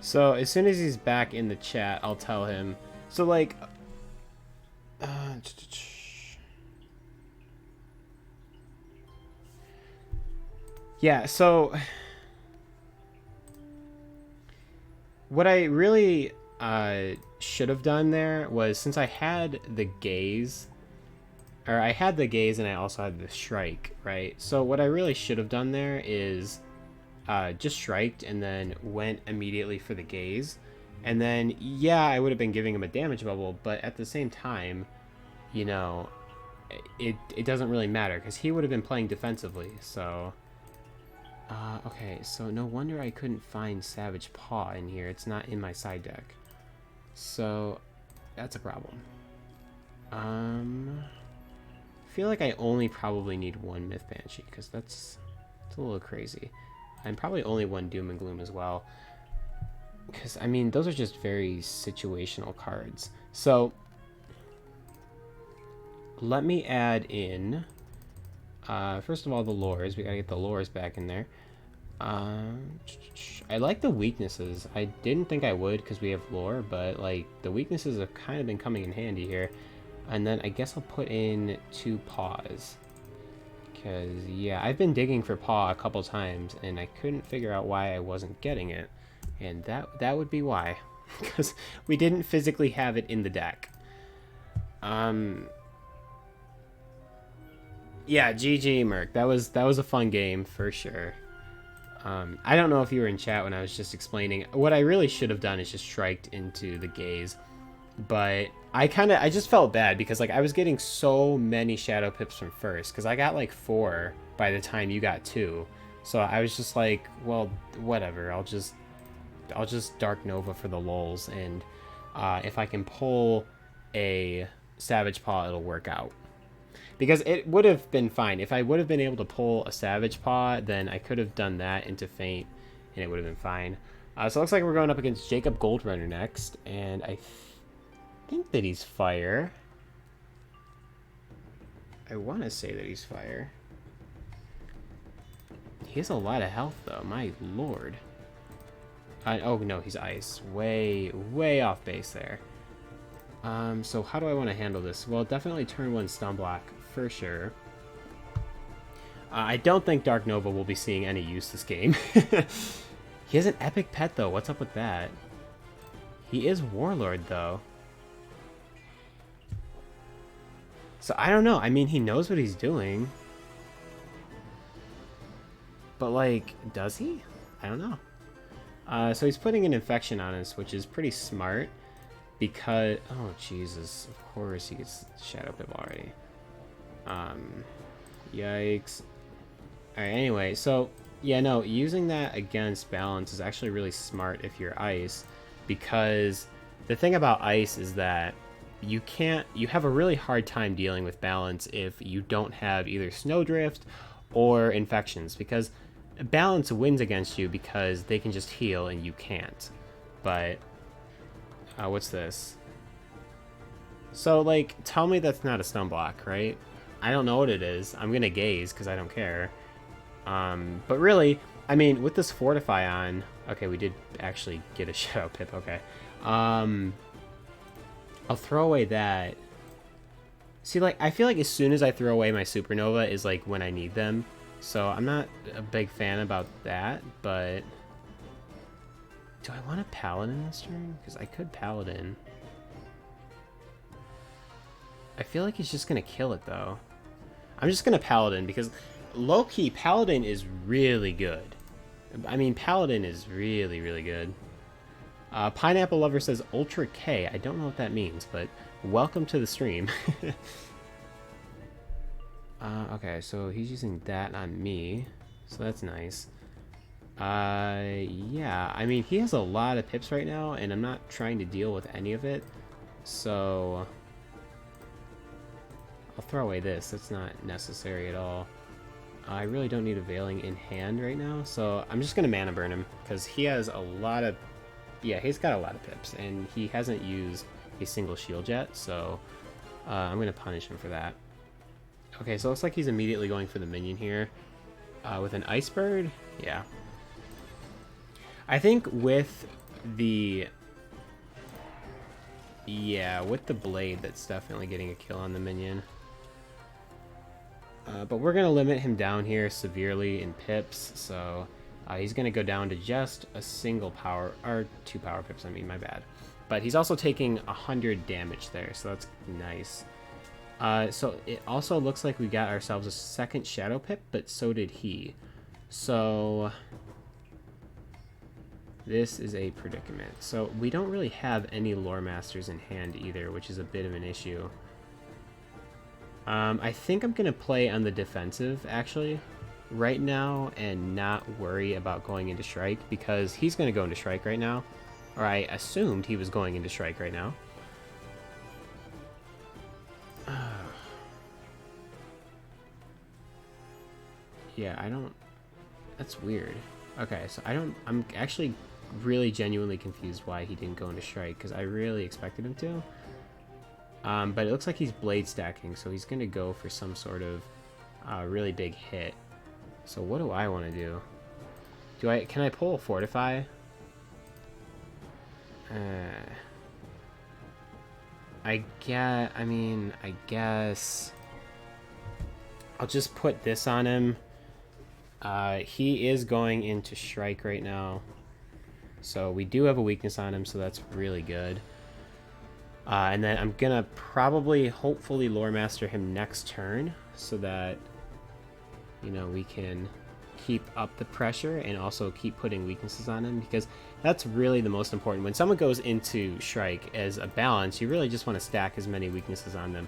So, as soon as he's back in the chat, I'll tell him. So, like... yeah, so... what I really should have done there was, since I had the gaze... Or, I had the gaze and I also had the strike, right? So, what I really should have done there is... just striked and then went immediately for the gaze. And then, yeah, I would have been giving him a damage bubble, but at the same time, you know, it doesn't really matter because he would have been playing defensively. So, okay, so no wonder I couldn't find Savage Paw in here. It's not in my side deck. So, that's a problem. I feel like I only probably need one Myth Banshee, because it's a little crazy. And probably only one Doom and Gloom as well. Because, I mean, those are just very situational cards. So, let me add in, first of all, the lores. We gotta get the lores back in there. I like the weaknesses. I didn't think I would because we have lore, but, like, the weaknesses have kind of been coming in handy here. And then I guess I'll put in 2 paws. Because, yeah, I've been digging for paw a couple times, and I couldn't figure out why I wasn't getting it. And that would be why. Because we didn't physically have it in the deck. Yeah, GG, Merc. That was a fun game, for sure. I don't know if you were in chat when I was just explaining. What I really should have done is just striked into the gaze. But I just felt bad because, like, I was getting so many shadow pips from first. Because I got, like, 4 by the time you got 2. So I was just like, well, whatever. I'll just Dark Nova for the lulz. And if I can pull a Savage Paw, it'll work out. Because it would have been fine. If I would have been able to pull a Savage Paw, then I could have done that into Feint, and it would have been fine. So it looks like we're going up against Jacob Goldrunner next, and I think that he's fire. I want to say that he's fire. He has a lot of health, though. My lord. Oh, no, he's ice. Way, way off base there. So how do I want to handle this? Well, definitely turn 1 stun block for sure. I don't think Dark Nova will be seeing any use this game. He has an epic pet though. What's up with that? He is Warlord though. So I don't know. I mean, he knows what he's doing. But like, does he? I don't know. So he's putting an infection on us, which is pretty smart. Because, oh Jesus, of course he gets Shadow Pip already. Yikes. Alright, anyway, so, yeah, no, using that against balance is actually really smart if you're ice, because the thing about ice is that you have a really hard time dealing with balance if you don't have either Snowdrift or infections, because balance wins against you because they can just heal and you can't. But what's this? So, like, tell me that's not a stun block, right? I don't know what it is. I'm gonna gaze because I don't care. But really, I mean, with this Fortify on... Okay, we did actually get a Shadow Pip, okay. I'll throw away that. See, like, I feel like as soon as I throw away my Supernova is, like, when I need them. So I'm not a big fan about that, but... Do I want a Paladin this turn? Because I could Paladin. I feel like he's just going to kill it, though. I'm just going to Paladin, because low-key, Paladin is really good. I mean, Paladin is really, really good. Pineapple Lover says Ultra K. I don't know what that means, but welcome to the stream. Okay, so he's using that on me, so that's nice. Yeah, I mean, he has a lot of pips right now, and I'm not trying to deal with any of it, so I'll throw away this. That's not necessary at all. I really don't need a Veiling in hand right now, so I'm just gonna mana burn him, because he has a lot of, yeah, he's got a lot of pips, and he hasn't used a single shield yet, so I'm gonna punish him for that. Okay, so it looks like he's immediately going for the minion here, with an Ice Bird. Yeah. I think with the... Yeah, with the blade, that's definitely getting a kill on the minion. But we're going to limit him down here severely in pips, so he's going to go down to just a single power, or 2 power pips, I mean, my bad. But he's also taking 100 damage there, so that's nice. So it also looks like we got ourselves a second Shadow Pip, but so did he. So... This is a predicament. So we don't really have any Lore Masters in hand either, which is a bit of an issue. I think I'm going to play on the defensive, actually, right now, and not worry about going into Strike, because he's going to go into Strike right now. Or I assumed he was going into Strike right now. Yeah, I don't... That's weird. Okay, so I'm actually really genuinely confused why he didn't go into Strike, because I really expected him to. But it looks like he's blade stacking, so he's going to go for some sort of really big hit. So what do I want to do? Can I pull Fortify? I guess I'll just put this on him. He is going into Strike right now. So we do have a weakness on him, so that's really good. And then I'm gonna hopefully Lore Master him next turn, so that, you know, we can keep up the pressure and also keep putting weaknesses on him, because that's really the most important. When someone goes into Strike as a balance, you really just want to stack as many weaknesses on them.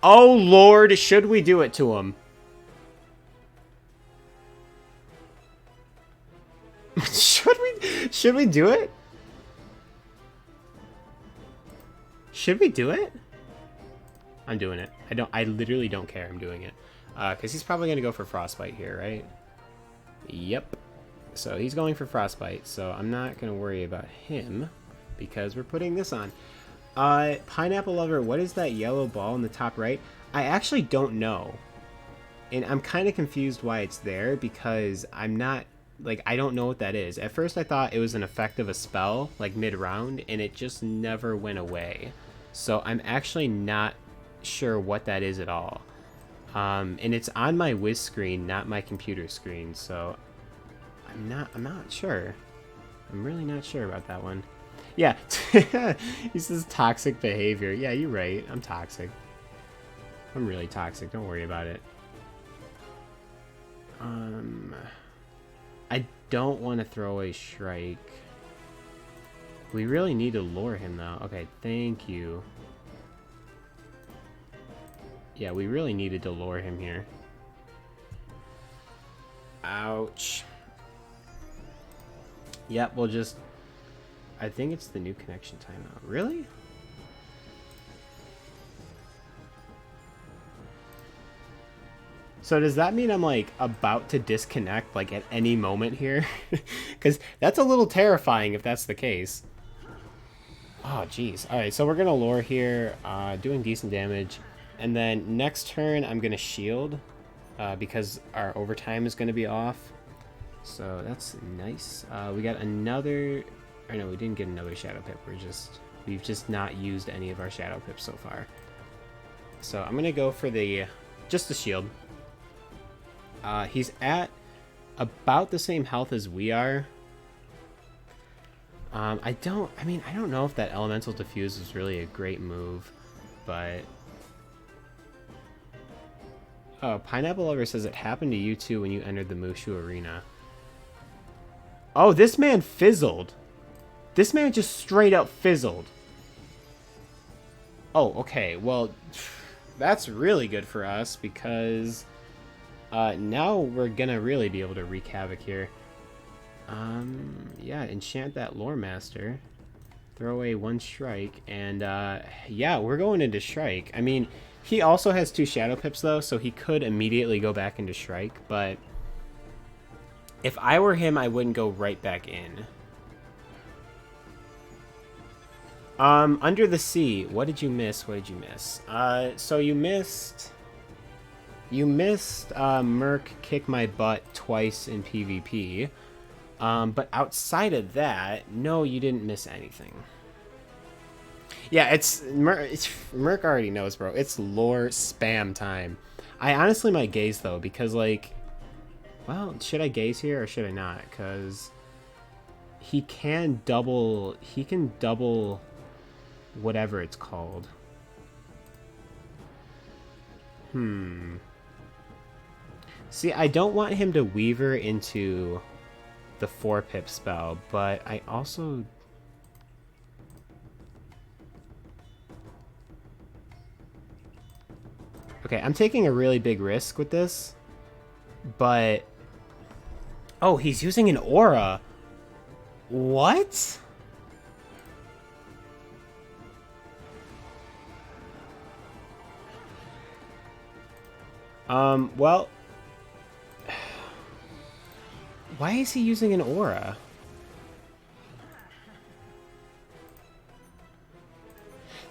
Oh Lord, should we do it to him? Should we do it? Should we do it? I'm doing it. I literally don't care. I'm doing it. Because he's probably going to go for Frostbite here, right? Yep. So he's going for Frostbite, so I'm not going to worry about him because we're putting this on. Pineapple Lover, what is that yellow ball in the top right? I actually don't know. And I'm kind of confused why it's there, because I'm not... Like, I don't know what that is. At first I thought it was an effect of a spell, like mid-round, and it just never went away. So I'm actually not sure what that is at all. And it's on my Wiz screen, not my computer screen, so I'm not sure. I'm really not sure about that one. Yeah, he says toxic behavior. Yeah, you're right. I'm toxic. I'm really toxic. Don't worry about it. I don't want to throw away Strike. We really need to lure him, though. Okay, thank you. Yeah, we really needed to lure him here. Ouch. Yep, we'll just... I think it's the new connection timeout. Really? So does that mean I'm, like, about to disconnect, like, at any moment here? Because that's a little terrifying if that's the case. Oh, jeez. Alright, so we're going to lure here, doing decent damage. And then next turn, I'm going to shield, because our overtime is going to be off. So that's nice. We got another... Or no, we didn't get another Shadow Pip. We've just not used any of our Shadow Pips so far. So I'm going to go for just the shield. He's at about the same health as we are. I don't know if that Elemental Diffuse is really a great move, but... Oh, Pineapple Lover says it happened to you too when you entered the Mushu Arena. Oh, this man fizzled. This man just straight up fizzled. Oh, okay. Well, that's really good for us because now we're gonna really be able to wreak havoc here. Yeah, enchant that Lore Master. Throw away one Strike, and yeah, we're going into Strike. I mean, he also has 2 Shadow Pips though, so he could immediately go back into Strike, but if I were him, I wouldn't go right back in. Under the Sea, what did you miss? What did you miss? So you missed Merc kick my butt twice in PvP. But outside of that, no, you didn't miss anything. Yeah, Merc already knows, bro. It's lore spam time. I honestly might gaze though, because like, well, should I gaze here or should I not? Because he can double whatever it's called. See, I don't want him to Weaver into the 4-pip spell, but I also... Okay, I'm taking a really big risk with this, but... Oh, he's using an aura. What? Well... Why is he using an aura?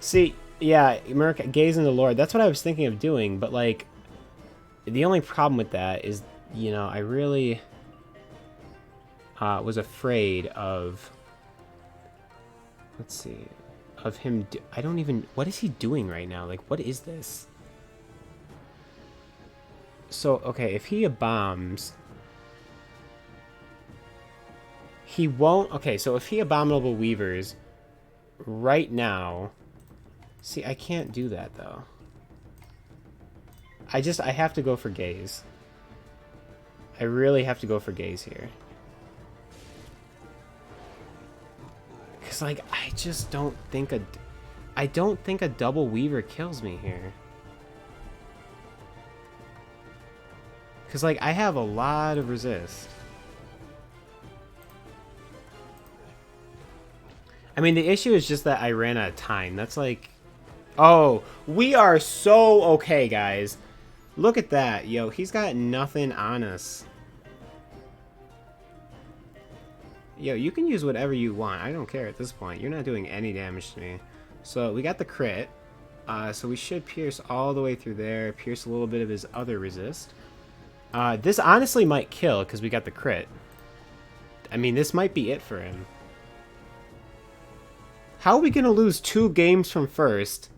See, yeah, Merc, gaze in the Lord. That's what I was thinking of doing, but like, the only problem with that is, you know, I really was afraid of. Let's see, of him. I don't even. What is he doing right now? Like, what is this? So okay, if he bombs, he won't. Okay, so if he abominable weavers right now. See, I can't do that, though. I have to go for gaze. I really have to go for gaze here. Because, like, I just don't think I don't think a double weaver kills me here. Because, like, I have a lot of resist. I mean, the issue is just that I ran out of time. That's like... Oh, we are so okay, guys. Look at that. Yo, he's got nothing on us. Yo, you can use whatever you want. I don't care at this point. You're not doing any damage to me. So, we got the crit. So we should pierce all the way through there. Pierce a little bit of his other resist. This honestly might kill because we got the crit. I mean, this might be it for him. How are we going to lose 2 games from first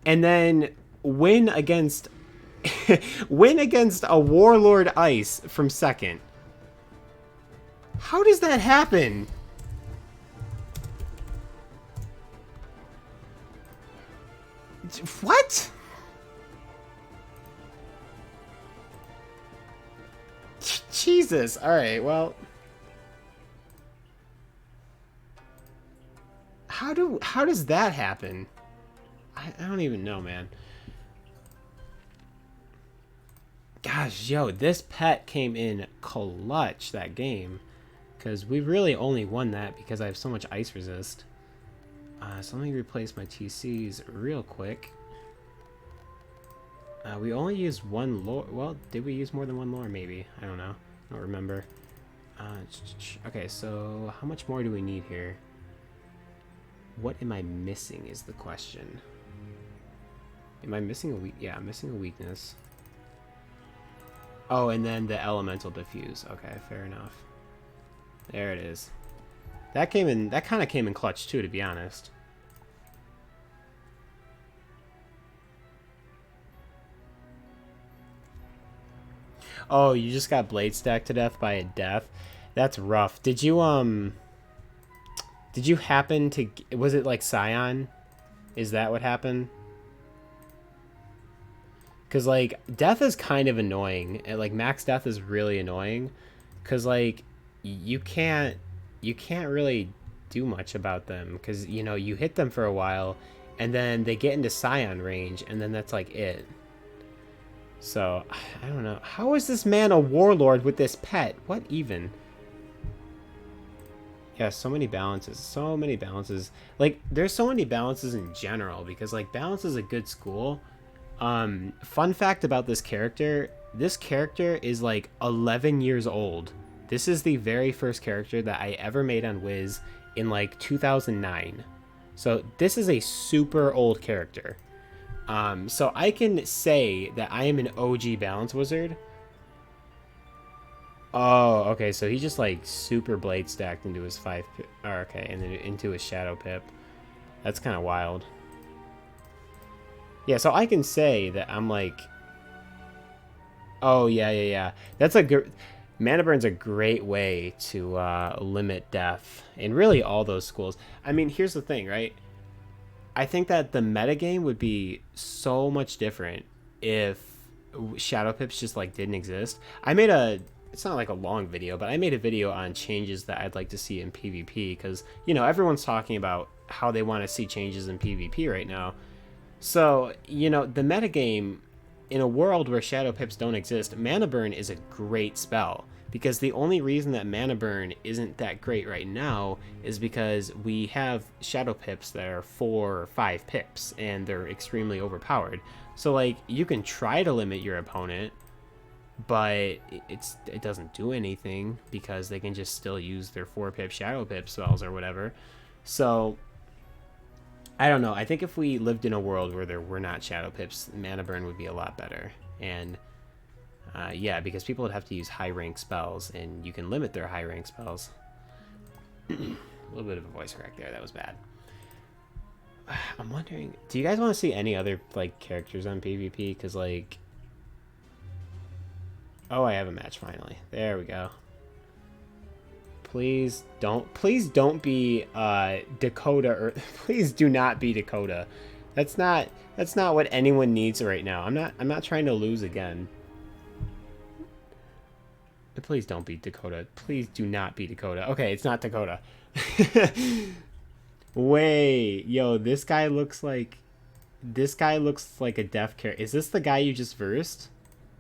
and then win against win against a Warlord Ice from second? How does that happen? What? Jesus. All right, well, how does that happen? I don't even know, man. Gosh, yo, this pet came in clutch that game. Because we really only won that because I have so much ice resist. So let me replace my TCs real quick. We only used 1 lore. Well, did we use more than 1 lore? Maybe. I don't know. I don't remember. Okay, so how much more do we need here? What am I missing is the question. Am I missing a weak? Yeah, I'm missing a weakness. Oh, and then the elemental diffuse. Okay, fair enough. There it is. That came in. That kind of came in clutch too, to be honest. Oh, you just got blade stacked to death by a death. That's rough. Did you happen to? Was it like Scion? Is that what happened? Because like death is kind of annoying. And, like max death is really annoying. Because like you can't really do much about them. Because you know you hit them for a while, and then they get into Scion range, and then that's like it. So I don't know. How is this man a warlord with this pet? What even? Yeah, so many balances. So many balances. Like, there's so many balances in general, because, like, balance is a good school. Fun fact about this character is, like, 11 years old. This is the very first character that I ever made on Wiz in, like, 2009. So, this is a super old character. So I can say that I am an OG balance wizard. Oh, okay, so he just like super blade stacked into his 5 pip. Oh, okay, and then into his shadow pip. That's kind of wild. Yeah, so I can say that I'm like, oh yeah. That's a good. Mana Burn's a great way to limit death in really all those schools. I mean, here's the thing, right? I think that the metagame would be so much different if shadow pips just like didn't exist. I made a. It's not like a long video, but I made a video on changes that I'd like to see in PvP because, you know, everyone's talking about how they want to see changes in PvP right now. So, you know, the metagame, in a world where shadow pips don't exist, Mana Burn is a great spell because the only reason that Mana Burn isn't that great right now is because we have shadow pips that are 4 or 5 pips and they're extremely overpowered. So, like, you can try to limit your opponent, but it doesn't do anything because they can just still use their 4-pip Shadow Pip spells or whatever. So I don't know. I think if we lived in a world where there were not Shadow Pips, Mana Burn would be a lot better. And yeah, because people would have to use high rank spells, and you can limit their high rank spells. A little bit of a voice crack there. That was bad. I'm wondering, do you guys want to see any other like characters on PvP? Because like, oh, I have a match finally. There we go. Please don't be Dakota, or please do not be Dakota. That's not what anyone needs right now. I'm not trying to lose again. Please don't be Dakota. Please do not be Dakota. Okay, it's not Dakota. Wait, yo, this guy looks like a death character. Is this the guy you just versed?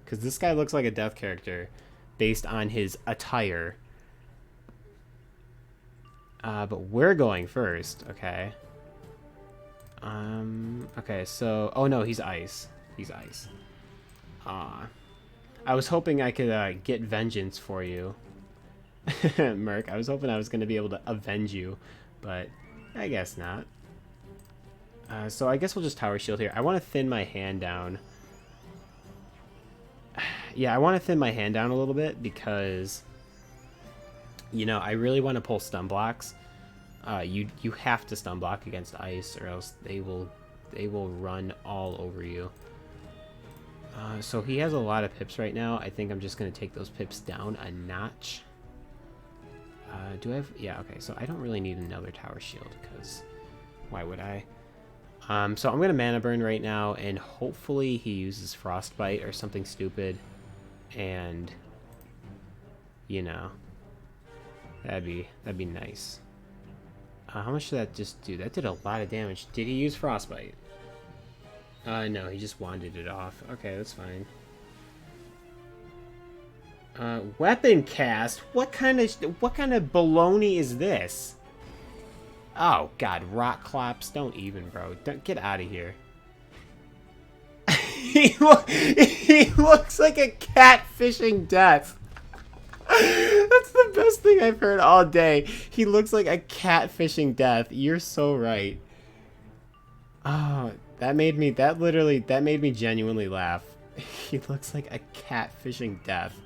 Because this guy looks like a death character based on his attire. But we're going first, okay. Okay, so oh no, he's ice. He's ice. I was hoping I could get vengeance for you. Merc, I was hoping I was going to be able to avenge you, but I guess not. So I guess we'll just Tower Shield here. I want to thin my hand down. Yeah, I want to thin my hand down a little bit because, you know, I really want to pull stun blocks. You have to stun block against ice, or else they will run all over you. So he has a lot of pips right now. I think I'm just going to take those pips down a notch. Do I have... Yeah, okay. So I don't really need another Tower Shield, because why would I? So I'm going to Mana Burn right now, and hopefully he uses Frostbite or something stupid. And, you know, that'd be nice. How much did that just do? That did a lot of damage. Did he use Frostbite? No, he just wanded it off. Okay, that's fine. Weapon cast? What kind of baloney is this? Oh god, rock claps. Don't even, bro. Don't get out of here. he looks like a cat fishing death. That's the best thing I've heard all day. He looks like a cat fishing death. You're so right. Oh, that made me genuinely laugh. He looks like a cat fishing death.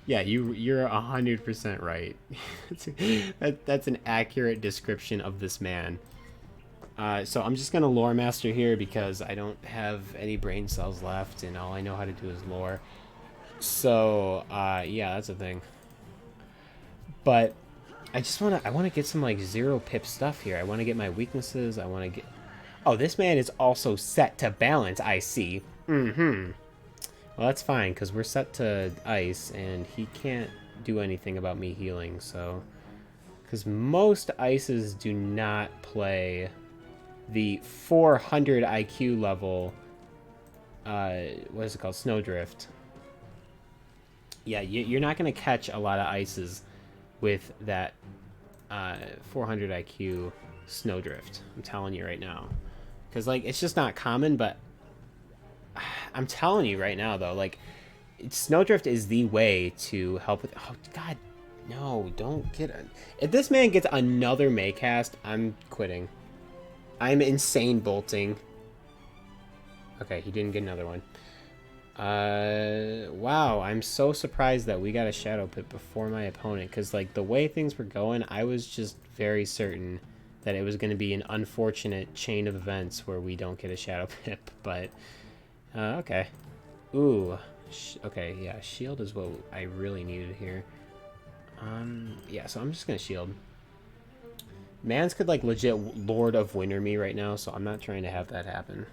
Yeah, you're 100% right. That's an accurate description of this man. So I'm just gonna lore master here because I don't have any brain cells left, and all I know how to do is lore. So yeah, that's a thing. But I want to get some like 0 pip stuff here. I want to get my weaknesses. I want to get... Oh, this man is also set to balance, I see. Mm-hmm. Well, that's fine, because we're set to ice, and he can't do anything about me healing, so... Because most ices do not play the 400 IQ level, what is it called? Snowdrift. Yeah, you're not going to catch a lot of ices with that 400 IQ Snowdrift. I'm telling you right now. Because, like, it's just not common, but I'm telling you right now, though, like, Snowdrift is the way to help with... Oh, God, no, don't get... If this man gets another Maycast, I'm quitting. I'm insane bolting. Okay, he didn't get another one. Wow, I'm so surprised that we got a Shadow Pip before my opponent, because, like, the way things were going, I was just very certain that it was going to be an unfortunate chain of events where we don't get a Shadow Pip, but, okay. Ooh, okay, yeah, shield is what I really needed here. Yeah, so I'm just going to shield. Mans could, like, legit Lord of Winter me right now, so I'm not trying to have that happen.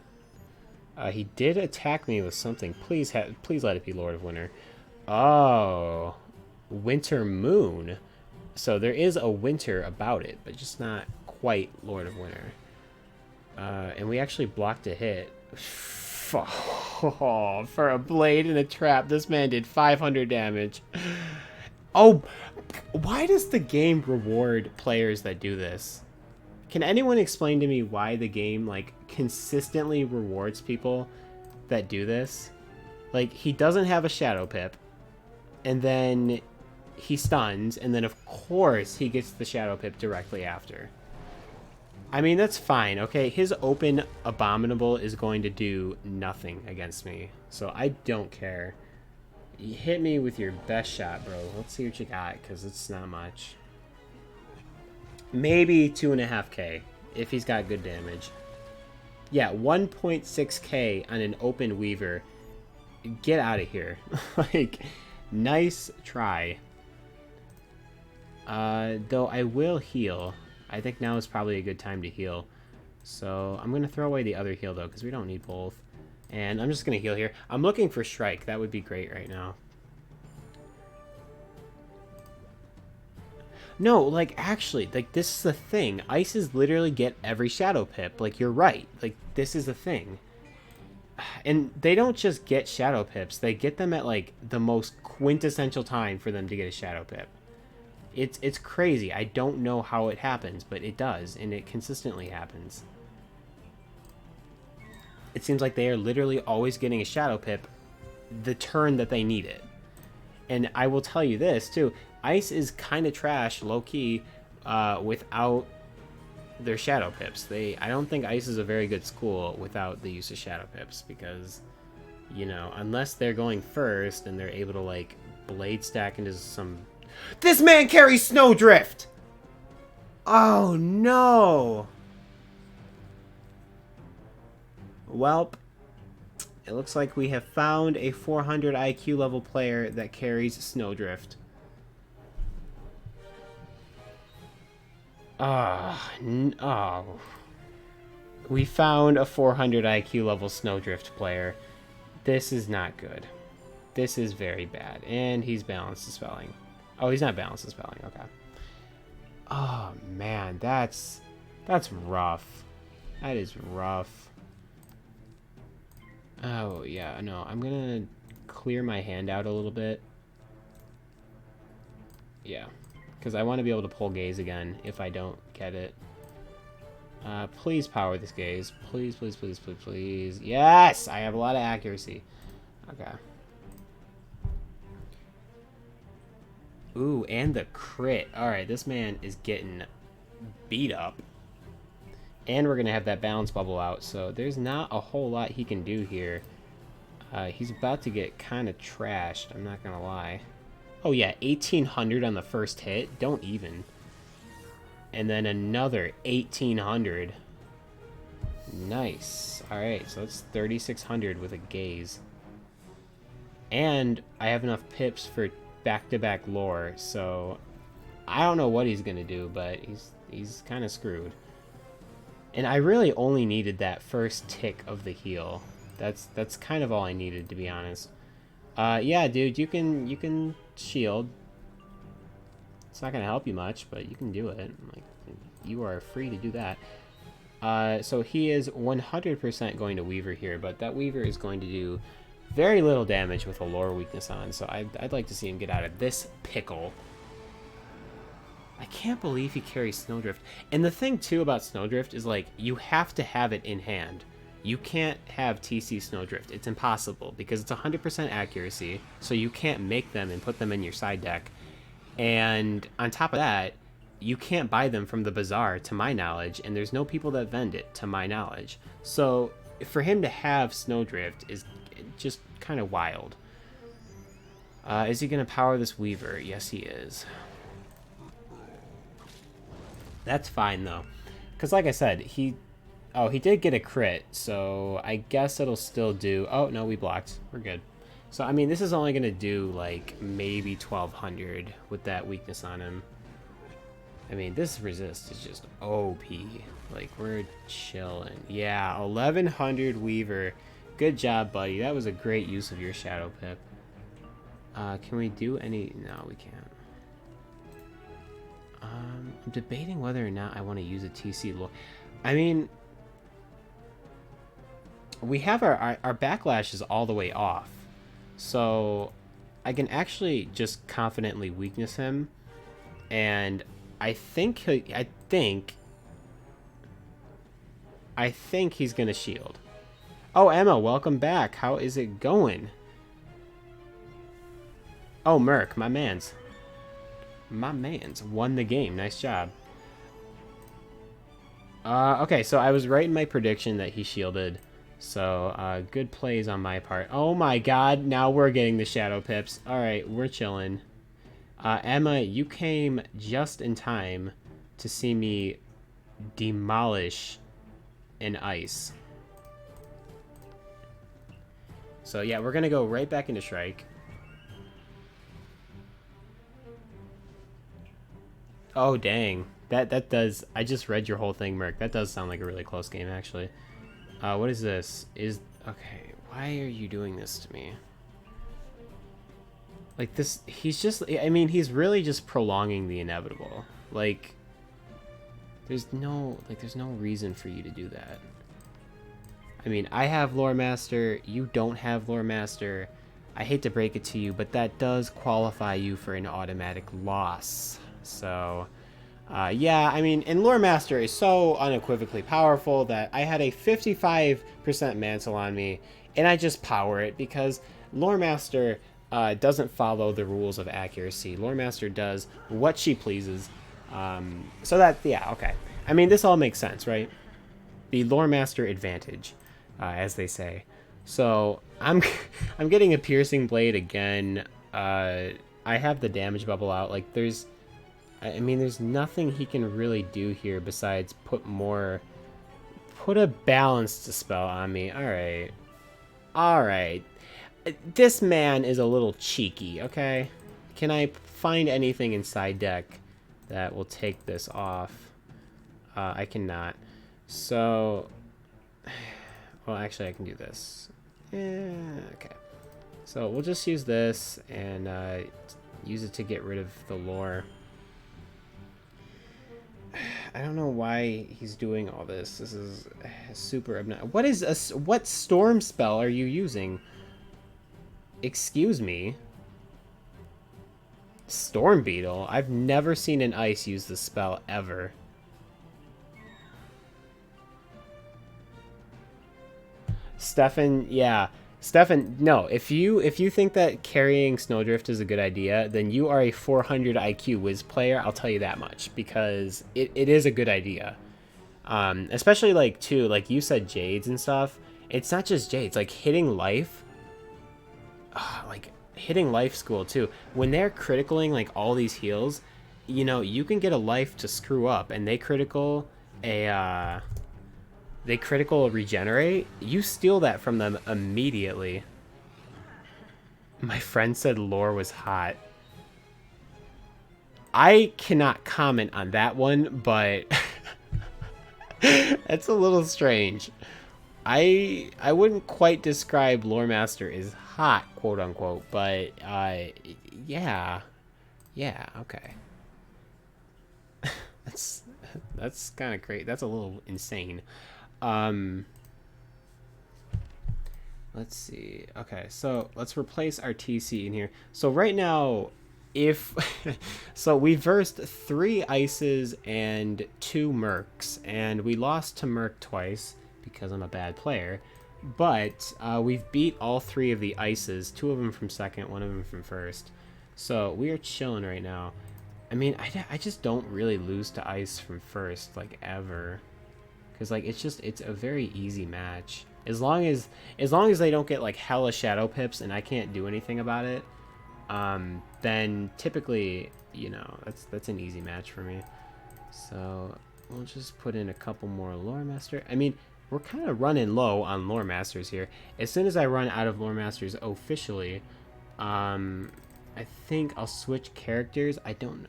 He did attack me with something. Please let it be Lord of Winter. Oh, Winter Moon. So there is a winter about it, but just not quite Lord of Winter. And we actually blocked a hit. Oh, for a blade and a trap, this man did 500 damage. Oh, why does the game reward players that do this? Can anyone explain to me why the game, like, consistently rewards people that do this? Like, he doesn't have a Shadow Pip. and then he stuns, and then of course he gets the Shadow Pip directly after. I mean, that's fine, okay? His open Abominable is going to do nothing against me, so I don't care. You hit me with your best shot, bro. Let's see what you got, because it's not much. Maybe 2.5k, if he's got good damage. Yeah, 1.6k on an open Weaver. Get out of here. Like, nice try. Though I will heal. I think now is probably a good time to heal. So I'm going to throw away the other heal, though, because we don't need both. And I'm just going to heal here. I'm looking for Strike. That would be great right now. No, like, actually, like, this is the thing. Ices literally get every Shadow Pip. Like, you're right. Like, this is the thing. And they don't just get Shadow Pips. They get them at, like, the most quintessential time for them to get a Shadow Pip. It's crazy. I don't know how it happens, but it does, and it consistently happens. It seems like they are literally always getting a Shadow Pip the turn that they need it. And I will tell you this, too. Ice is kind of trash, low-key, without their Shadow Pips. I don't think Ice is a very good school without the use of Shadow Pips, because, you know, unless they're going first and they're able to, like, blade stack into some... This man carries Snowdrift! Oh, no! Welp. It looks like we have found a 400 IQ level player that carries Snowdrift. Oh. We found a 400 IQ level Snowdrift player. This is not good. This is very bad. And he's balanced the spelling. Oh, he's not balanced the spelling. Okay. Oh, man. That's rough. That is rough. Oh, yeah. No, I'm going to clear my hand out a little bit. Yeah. Because I want to be able to pull Gaze again if I don't get it. Please power this Gaze. Please, please, please, please, please. Yes! I have a lot of accuracy. Okay. Ooh, and the crit. Alright, this man is getting beat up. And we're going to have that balance bubble out, so there's not a whole lot he can do here. He's about to get kind of trashed, I'm not going to lie. Oh yeah, 1800 on the first hit. Don't even. And then another 1800. Nice. Alright, so that's 3600 with a Gaze. And I have enough pips for back-to-back lore, so I don't know what he's going to do, but he's kind of screwed. And I really only needed that first tick of the heal. That's kind of all I needed, to be honest. Yeah, dude, you can shield. It's not gonna help you much, but you can do it. Like, you are free to do that. So he is 100% going to Weaver here, but that Weaver is going to do very little damage with a lore weakness on. So I'd like to see him get out of this pickle. I can't believe he carries Snowdrift. And the thing too about Snowdrift is, like, you have to have it in hand. You can't have TC Snowdrift. It's impossible because it's 100% accuracy, so you can't make them and put them in your side deck. And on top of that, you can't buy them from the bazaar, to my knowledge, and there's no people that vend it, to my knowledge. So for him to have Snowdrift is just kind of wild. Is he going to power this Weaver? Yes, he is. That's fine, though. Because like I said, he did get a crit, so I guess it'll still do... Oh, no, we blocked. We're good. So, I mean, this is only going to do, like, maybe 1200 with that weakness on him. I mean, this resist is just OP. Like, we're chilling. Yeah, 1100 Weaver. Good job, buddy. That was a great use of your Shadow Pip. Can we do any... No, we can't. I'm debating whether or not I want to use a TC lore. I mean... We have our backlash is all the way off. So I can actually just confidently weakness him. And I think he's gonna shield. Oh, Emma, welcome back. How is it going? Oh, Merc, my man's. My man's won the game. Nice job. Okay, so I was right in my prediction that he shielded. So, good plays on my part. Oh my god, now we're getting the Shadow Pips. Alright, we're chilling. Emma, you came just in time to see me demolish an ice. So yeah, we're gonna go right back into Shrike. Oh dang, that does. I just read your whole thing, Merc. That does sound like a really close game, actually. What is this? Okay? Why are you doing this to me? Like this, he's just. I mean, he's really just prolonging the inevitable. Like, there's no reason for you to do that. I mean, I have Lore Master, you don't have Lore Master. I hate to break it to you, but that does qualify you for an automatic loss. So, yeah, I mean, and Lore Master is so unequivocally powerful that I had a 55% mantle on me, and I just power it because Lore Master doesn't follow the rules of accuracy. Lore Master does what she pleases. So that, yeah, okay. I mean, this all makes sense, right? The Lore Master advantage, as they say. So I'm I'm getting a piercing blade again. I have the damage bubble out. Like I mean, there's nothing he can really do here besides put a balanced spell on me. All right. This man is a little cheeky. Okay, can I find anything inside deck that will take this off? I cannot. So, well, actually, I can do this. Okay. So we'll just use this and use it to get rid of the lore. I don't know why he's doing all this. This is super obnoxious. What storm spell are you using? Excuse me. Storm Beetle? I've never seen an ice use this spell ever. Stefan, yeah. Stefan, no. If you think that carrying Snowdrift is a good idea, then you are a 400 IQ Wiz player. I'll tell you that much because it is a good idea. Especially like too, like you said, Jades and stuff. It's not just Jades. Like hitting life. Like hitting life school too. When they're criticaling like all these heals, you know, you can get a life to screw up, and they critical regenerate, you steal that from them immediately. My friend said lore was hot. I cannot comment on that one, but that's a little strange. I wouldn't quite describe Lore Master as hot, quote unquote, but yeah, okay. that's kind of great. That's a little insane. Let's see. Okay, so let's replace our TC in here. So right now, so we versed 3 ices and 2 mercs, and we lost to merc twice because I'm a bad player. But we've beat all 3 of the ices, 2 of them from second, 1 of them from first. So we are chilling right now. I mean, I just don't really lose to ice from first, like, ever. Because, like, it's a very easy match. As long as they don't get, like, hella shadow pips and I can't do anything about it, then typically, you know, that's an easy match for me. So we'll just put in a couple more Lore Master. I mean, we're kind of running low on Lore Masters here. As soon as I run out of Lore Masters officially, I think I'll switch characters. I don't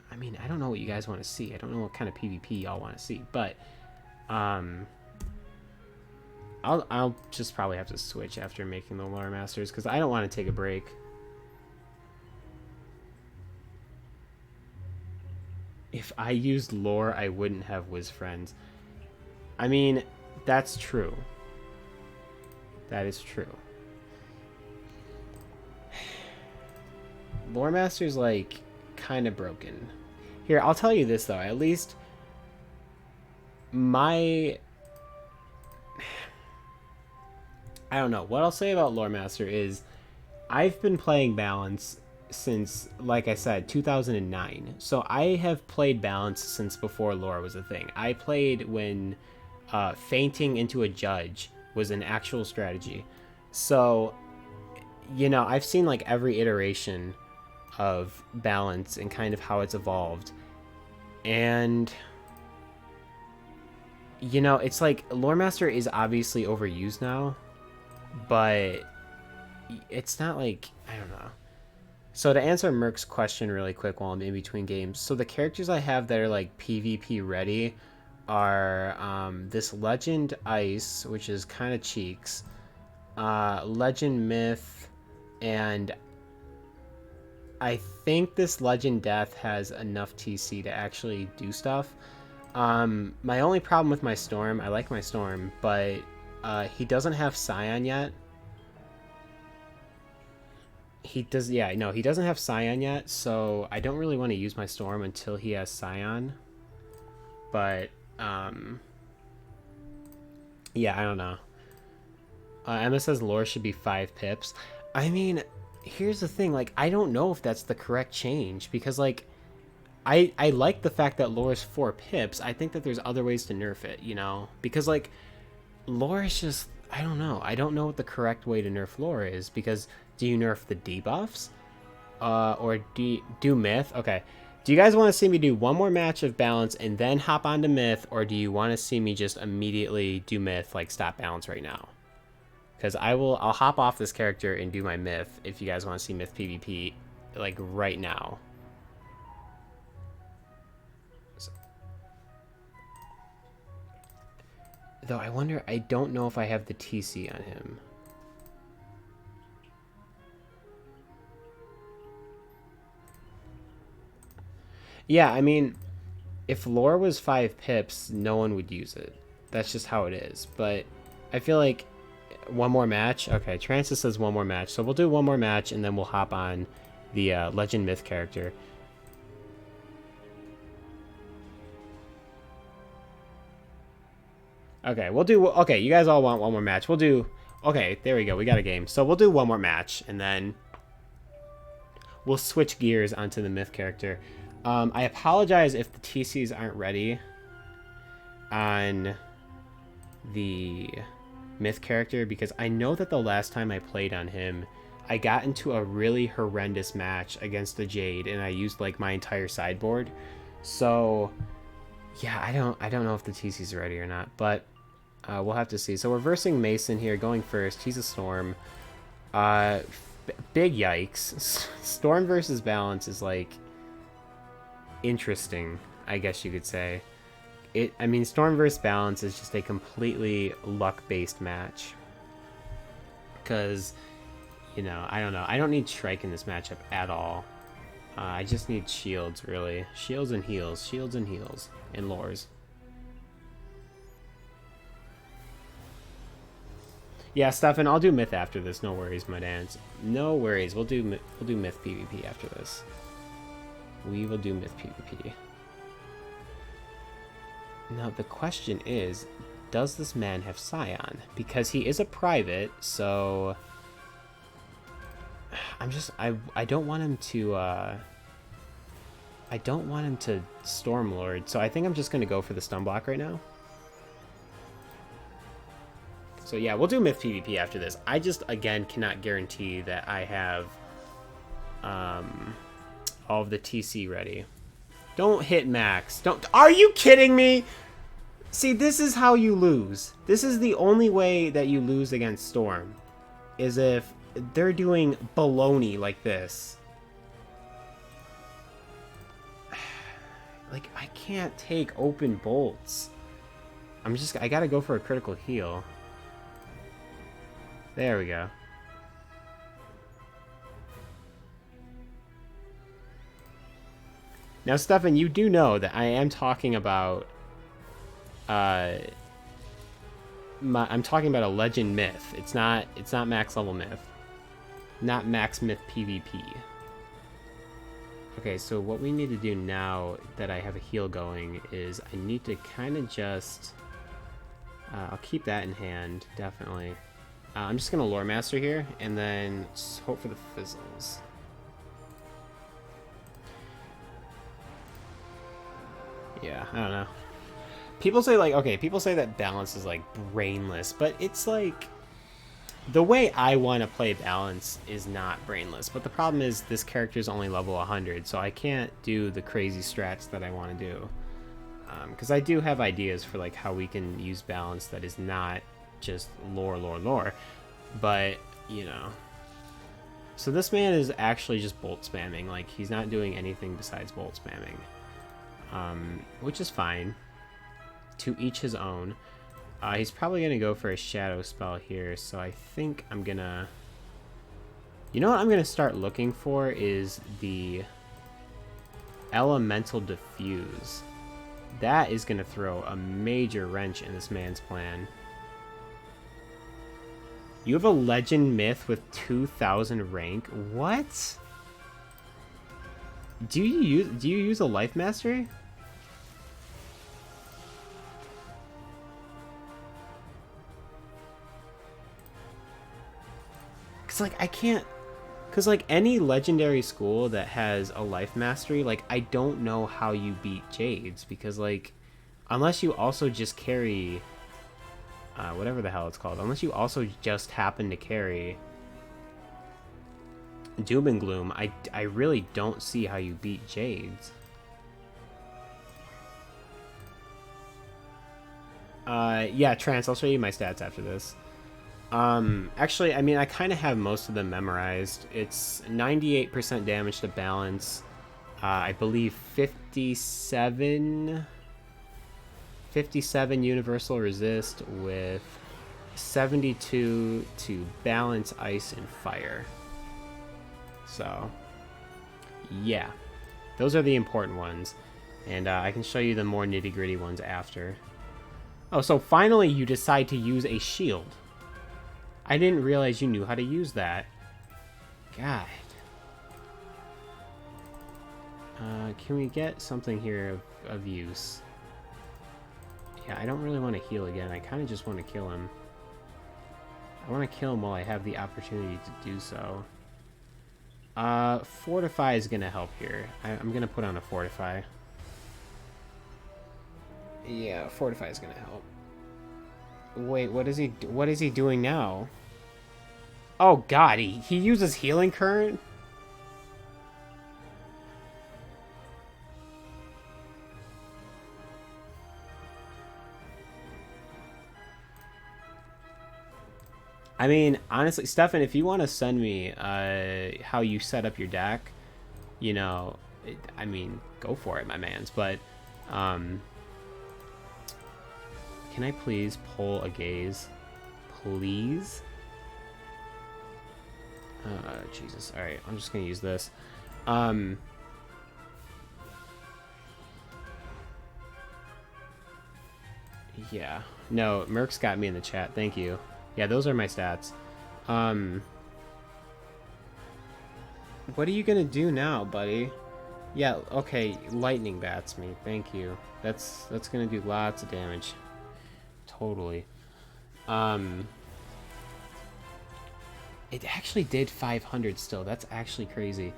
know what you guys want to see. I don't know what kind of PvP y'all want to see, but I'll just probably have to switch after making the Lore Masters because I don't want to take a break. If I used lore, I wouldn't have Wiz friends. I mean, that's true. That is true. Lore Master's, like, kind of broken. Here, I'll tell you this, though. At least I don't know. What I'll say about Lore Master is I've been playing balance since, like I said, 2009. So I have played balance since before lore was a thing. I played when fainting into a judge was an actual strategy. So, you know, I've seen like every iteration of balance and kind of how it's evolved. And, you know, it's like Lore Master is obviously overused now, but it's not like, I don't know. So to answer Merc's question really quick while I'm in between games, so the characters I have that are like PvP ready are this Legend Ice, which is kind of cheeks, Legend Myth, and I think this Legend Death has enough TC to actually do stuff. My only problem with my Storm, I like my Storm, but he doesn't have Scion yet. He does, yeah, no, he doesn't have Scion yet, so I don't really want to use my Storm until he has Scion. But, yeah, I don't know. Emma says lore should be 5 pips. I mean, here's the thing, like, I don't know if that's the correct change, because, like, I like the fact that lore is 4 pips. I think that there's other ways to nerf it, you know? Because, like, lore is just, I don't know. I don't know what the correct way to nerf lore is, because do you nerf the debuffs? Or do myth? Okay. Do you guys want to see me do one more match of balance and then hop onto myth, or do you want to see me just immediately do myth, like stop balance right now? Because I'll hop off this character and do my myth if you guys want to see myth PvP, like right now. So, though I wonder, I don't know if I have the TC on him. Yeah, I mean, if lore was 5 pips, no one would use it. That's just how it is. But I feel like one more match. Okay, Trancis says one more match. So we'll do one more match, and then we'll hop on the Legend Myth character. Okay, we'll do... Okay, you guys all want one more match. We'll do... Okay, there we go. We got a game. So we'll do one more match, and then we'll switch gears onto the Myth character. I apologize if the TCs aren't ready on the Myth character, because I know that the last time I played on him, I got into a really horrendous match against the Jade, and I used like my entire sideboard. So yeah, I don't know if the TC's are ready or not, but we'll have to see. So we're versing Mason here, going first. He's a Storm. Big yikes. Storm versus balance is like interesting, I guess you could say. I mean, Storm versus balance is just a completely luck-based match. Because, you know, I don't know. I don't need Shrike in this matchup at all. I just need shields, really. Shields and heals. Shields and heals. And lores. Yeah, Stefan, I'll do Myth after this. No worries, my dance. No worries. We'll do Myth PvP after this. We will do Myth PvP. Now, the question is, does this man have Scion? Because he is a private, so I don't want him to, I don't want him to Stormlord, so I think I'm just going to go for the stun block right now. So yeah, we'll do Myth PvP after this. I just, again, cannot guarantee that I have all of the TC ready. Don't hit max. Don't. Are you kidding me? See, this is how you lose. This is the only way that you lose against Storm, is if they're doing baloney like this. Like, I can't take open bolts. I gotta go for a critical heal. There we go. Now, Stefan, you do know that I am talking about, I'm talking about a Legend Myth. It's not max level Myth. Not max Myth PvP. Okay, so what we need to do now that I have a heal going is I need to kind of just, I'll keep that in hand, definitely. I'm just going to Lore Master here, and then hope for the fizzles. Yeah, I don't know. People say, like, okay, people say that balance is, like, brainless, but it's, like, the way I want to play balance is not brainless. But the problem is this character is only level 100, so I can't do the crazy strats that I want to do. Because I do have ideas for, like, how we can use balance that is not just lore. But, you know. So this man is actually just bolt spamming. Like, he's not doing anything besides bolt spamming. Which is fine. To each his own. He's probably going to go for a shadow spell here, so I think I'm going to... You know what I'm going to start looking for is the Elemental Diffuse. That is going to throw a major wrench in this man's plan. You have a Legend Myth with 2,000 rank? What? Do you use a Life Mastery? Like, I can't, because, like, any legendary school that has a life mastery, like, I don't know how you beat Jades, because, like, unless you also just carry, whatever the hell it's called, unless you also just happen to carry Doom and Gloom, I really don't see how you beat Jades. Yeah, Trance, I'll show you my stats after this. Actually, I mean, I kind of have most of them memorized. It's 98% damage to balance. I believe 57 universal resist with 72 to balance ice and fire. So, yeah. Those are the important ones. And I can show you the more nitty-gritty ones after. Oh, so finally you decide to use a shield. I didn't realize you knew how to use that. God. Can we get something here of use? Yeah, I don't really want to heal again. I kind of just want to kill him. I want to kill him while I have the opportunity to do so. Fortify is going to help here. I'm going to put on a Fortify. Yeah, Fortify is going to help. Wait, what is he doing now? Oh god, he uses Healing Current? I mean, honestly, Stefan, if you want to send me how you set up your deck, you know, I mean, go for it, my mans. But, can I please pull a gaze? Please? Jesus. Alright, I'm just gonna use this. Yeah. No, Merc's got me in the chat. Thank you. Yeah, those are my stats. What are you gonna do now, buddy? Yeah, okay, lightning bats me. Thank you. That's gonna do lots of damage. Totally. It actually did 500 still. That's actually crazy.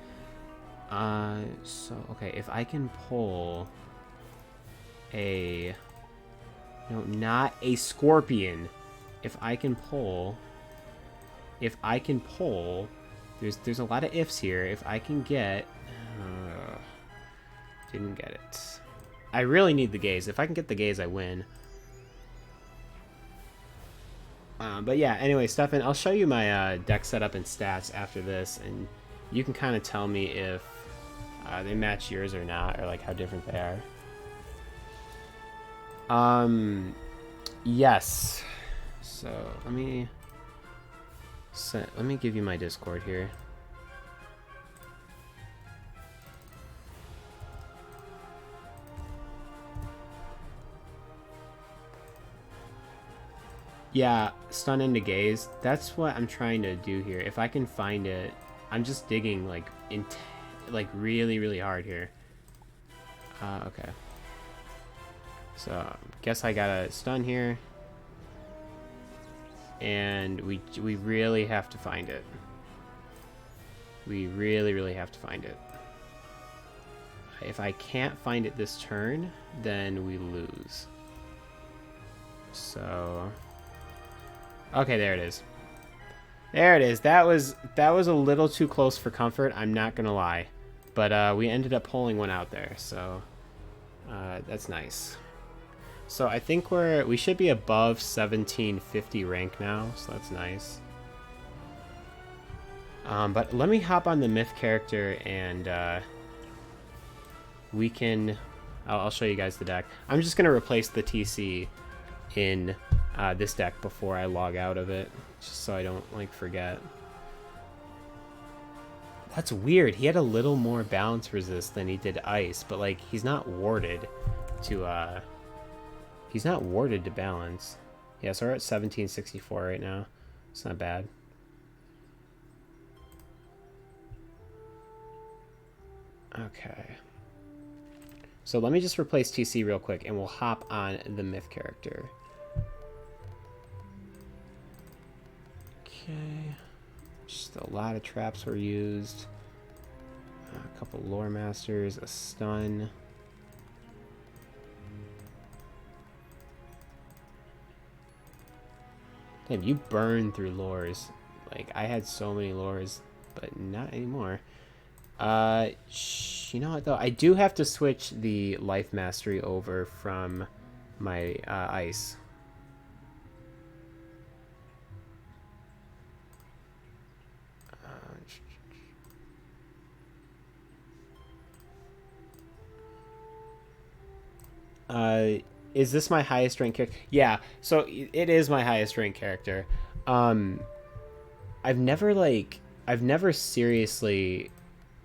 So, okay, if I can pull a... No, not a scorpion. If I can pull... There's a lot of ifs here. If I can get... didn't get it. I really need the gaze. If I can get the gaze, I win. But yeah, anyway, Stefan, I'll show you my deck setup and stats after this, and you can kind of tell me if they match yours or not, or like how different they are. Yes. So let me give you my Discord here. Yeah, stun into gaze. That's what I'm trying to do here. If I can find it, I'm just digging like really, really hard here. Okay. So guess I gotta stun here, and we really have to find it. We really, really have to find it. if I can't find it this turn, then we lose. So, okay, there it is. There it is. That was a little too close for comfort, I'm not gonna lie. But we ended up pulling one out there, so that's nice. So I think we should be above 1750 rank now, so that's nice. But let me hop on the myth character and we can... I'll show you guys the deck. I'm just going to replace the TC in this deck before I log out of it, just so I don't like forget. That's weird. He had a little more balance resist than he did ice, but like he's not warded to balance. Yeah, so we're at 1764 right now. It's not bad. Okay. So let me just replace TC real quick and we'll hop on the myth character. Okay. Just a lot of traps were used. A couple lore masters, a stun. Damn, you burn through lores. Like, I had so many lores, but not anymore. You know what, though? I do have to switch the life mastery over from my ice. Is this my highest ranked character? Yeah, so it is my highest ranked character. I've never seriously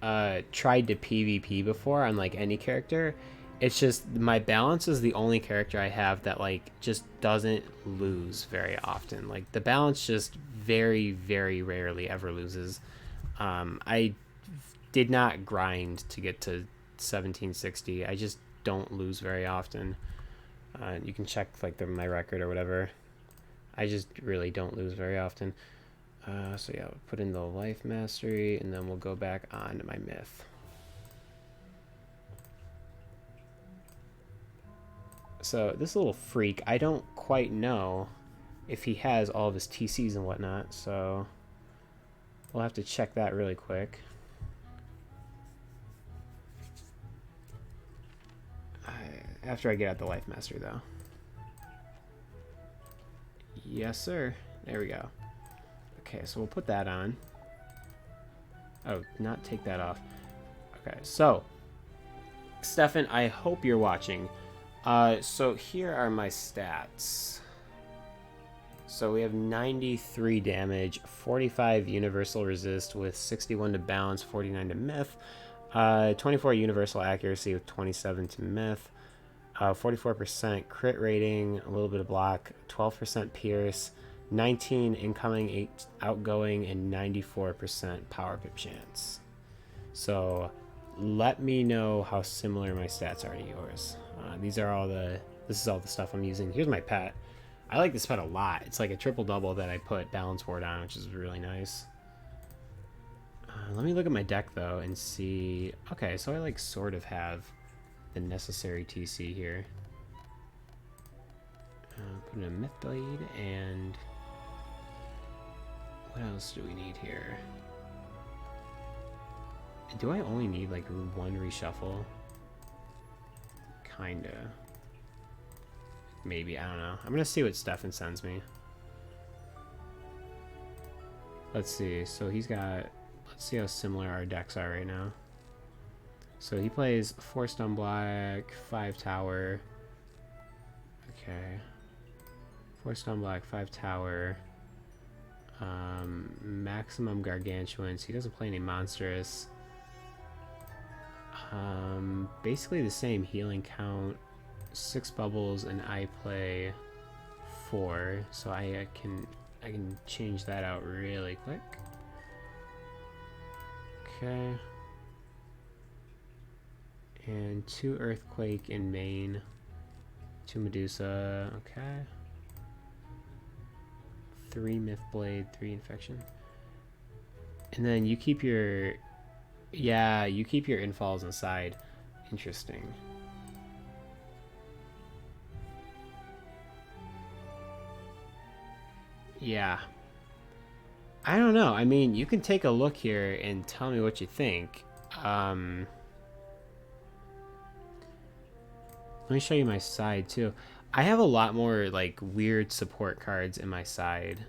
tried to PvP before on like any character. It's just my balance is the only character I have that like just doesn't lose very often. Like the balance just very, very rarely ever loses. I did not grind to get to 1760. I just don't lose very often. You can check like my record or whatever. I just really don't lose very often. So yeah, we'll put in the life mastery and then we'll go back on my myth. So this little freak, I don't quite know if he has all of his TCs and whatnot, so we'll have to check that really quick. After I get out the life mastery though. Yes sir, there we go. Okay, so we'll put that on. Oh, not take that off. Okay, so Stefan, I hope you're watching. So here are my stats. So we have 93 damage, 45 universal resist with 61 to balance, 49 to myth, 24 universal accuracy with 27 to myth, 44% crit rating, a little bit of block, 12% pierce, 19 incoming, 8 outgoing, and 94% power pip chance. So let me know how similar my stats are to yours. This is all the stuff I'm using. Here's my pet. I like this pet a lot. It's like a triple double that I put balance ward on, which is really nice. Let me look at my deck though and see. Okay, so I like sort of have the necessary TC here. Put in a myth blade, and what else do we need here? Do I only need like one reshuffle? Kinda. Maybe, I don't know. I'm gonna see what Stefan sends me. Let's see. So he's got... Let's see how similar our decks are right now. So he plays 4 stun black, 5 tower. Okay. 4 stun black, 5 tower. Maximum gargantuans. He doesn't play any monstrous. Basically the same healing count, 6 bubbles, and I play 4, so I can change that out really quick. Okay. And 2 earthquake in main, 2 Medusa. Okay. 3 myth blade, 3 infection, and then you keep your... Yeah, you keep your infalls inside. Interesting. Yeah. I don't know. I mean, you can take a look here and tell me what you think. Let me show you my side too. I have a lot more like weird support cards in my side.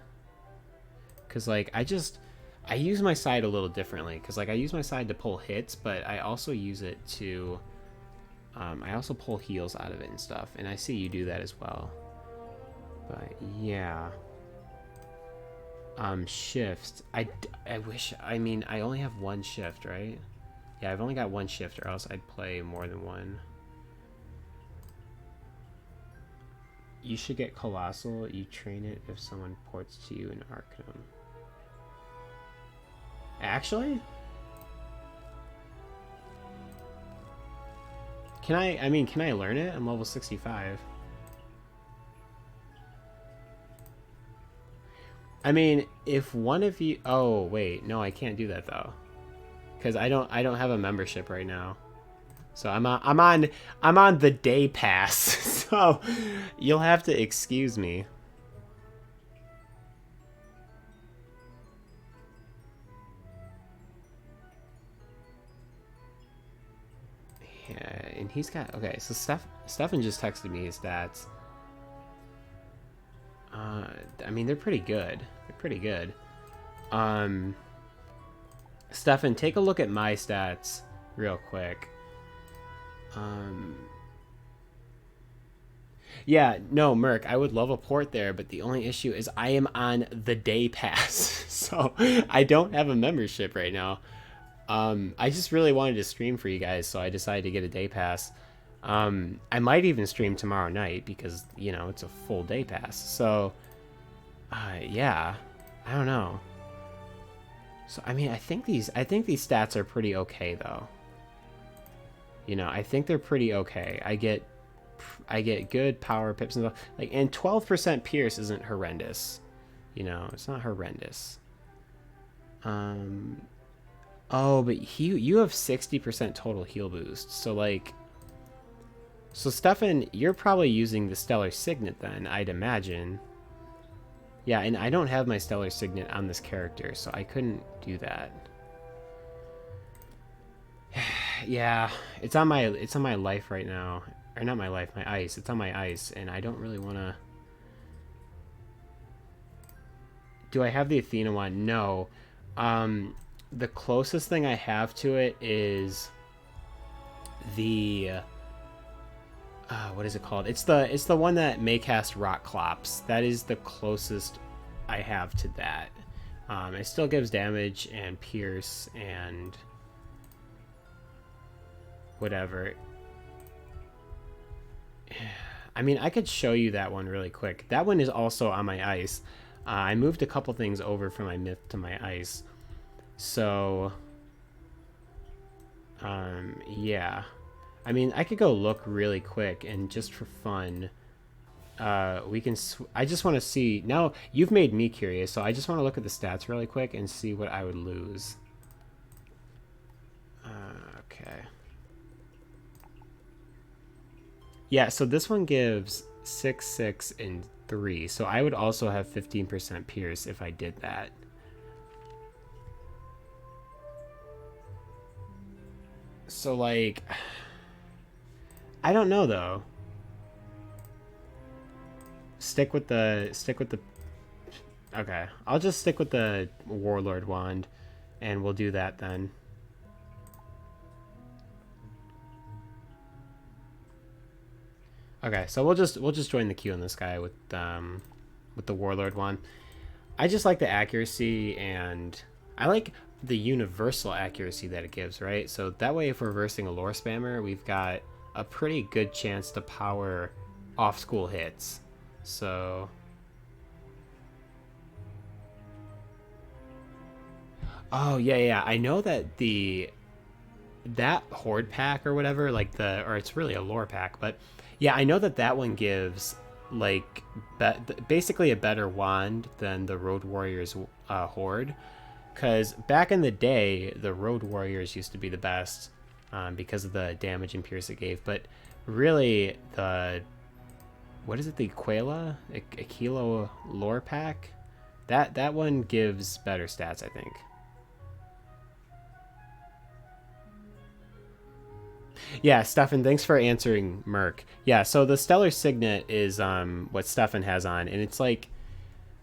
Cause like I use my side a little differently. Cause like I use my side to pull hits, but I also use it to I also pull heals out of it and stuff. And I see you do that as well. But yeah. Shift. I wish, I mean, I only have one shift, right? Yeah, I've only got one shift, or else I'd play more than one. You should get Colossal. You train it if someone ports to you in Arcanum. Actually? Can I mean, can I learn it? I'm level 65. I mean, if one of you... Oh, wait. No, I can't do that, though. Because I don't have a membership right now. So I'm on the day pass. So you'll have to excuse me. Yeah, and he's got... Okay, so Stefan just texted me his stats. I mean, they're pretty good. They're pretty good. Stefan, take a look at my stats real quick. Yeah, no, Merc, I would love a port there, but the only issue is I am on the day pass, so I don't have a membership right now. I just really wanted to stream for you guys, so I decided to get a day pass. I might even stream tomorrow night because, you know, it's a full day pass. So, yeah, I don't know. So, I mean, I think these stats are pretty okay, though. You know, I think they're pretty okay. I get good power pips and stuff. Like, and 12% pierce isn't horrendous. You know, it's not horrendous. Oh, but you have 60% total heal boost. So, like... So, Stefan, you're probably using the Stellar Signet then, I'd imagine. Yeah, and I don't have my Stellar Signet on this character, so I couldn't do that. Yeah, it's on my life right now. Or not my life, my ice. It's on my ice, and I don't really want to... Do I have the Athena one? No. The closest thing I have to it is the... what is it called? It's the one that Maycast Rock Clops. That is the closest I have to that. It still gives damage and pierce and whatever. I mean, I could show you that one really quick. That one is also on my ice. I moved a couple things over from my myth to my ice. So, yeah. I mean, I could go look really quick, and just for fun, we can... I just want to see... Now, you've made me curious, so I just want to look at the stats really quick and see what I would lose. Okay. Yeah, so this one gives 6, 6, and 3. So I would also have 15% pierce if I did that. So, like... I don't know, though. Stick with the... Okay, I'll just stick with the Warlord wand, and we'll do that then. Okay, so we'll just join the queue on this guy with the Warlord wand. I just like the accuracy, and I like the universal accuracy that it gives, right? So that way, if we're versing a lore spammer, we've got a pretty good chance to power off school hits. So, oh yeah, I know that that horde pack or whatever, like or it's really a lore pack, but yeah, I know that one gives like basically a better wand than the Road Warriors horde, because back in the day the Road Warriors used to be the best. because of the damage and pierce it gave. But really, what is it? The Aquila lore pack? That one gives better stats, I think. Yeah, Stefan, thanks for answering Merc. Yeah, so the Stellar Signet is what Stefan has on, and it's like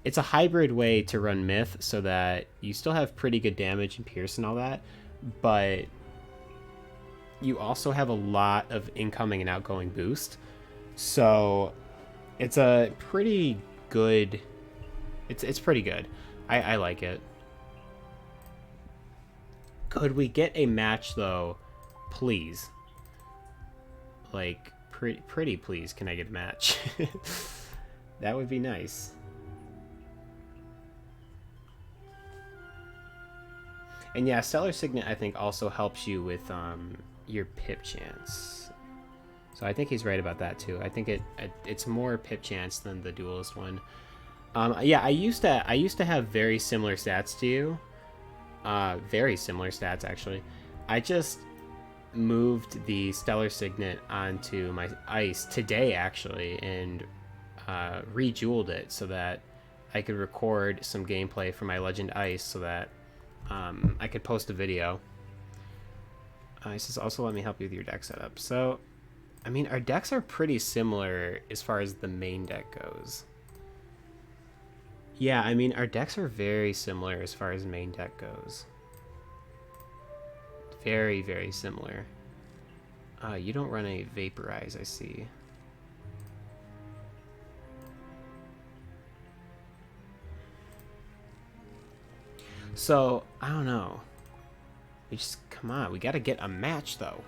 it's a hybrid way to run Myth so that you still have pretty good damage and pierce and all that, but you also have a lot of incoming and outgoing boost. So it's a pretty good. It's pretty good. I like it. Could we get a match though, please? Like pretty please, can I get a match? That would be nice. And yeah, Stellar Signet I think also helps you with your pip chance. So I think he's right about that too. I think it's more pip chance than the duelist one. Yeah, I used to have very similar stats to you. Very similar stats actually. I just moved the Stellar Signet onto my ice today actually, and rejeweled it so that I could record some gameplay for my Legend Ice so that I could post a video. He says also let me help you with your deck setup. So, I mean, our decks are pretty similar as far as the main deck goes. Yeah, I mean, our decks are very similar as far as main deck goes. Very, very similar. You don't run a Vaporize, I see. So, I don't know. We just, come on, we gotta get a match, though.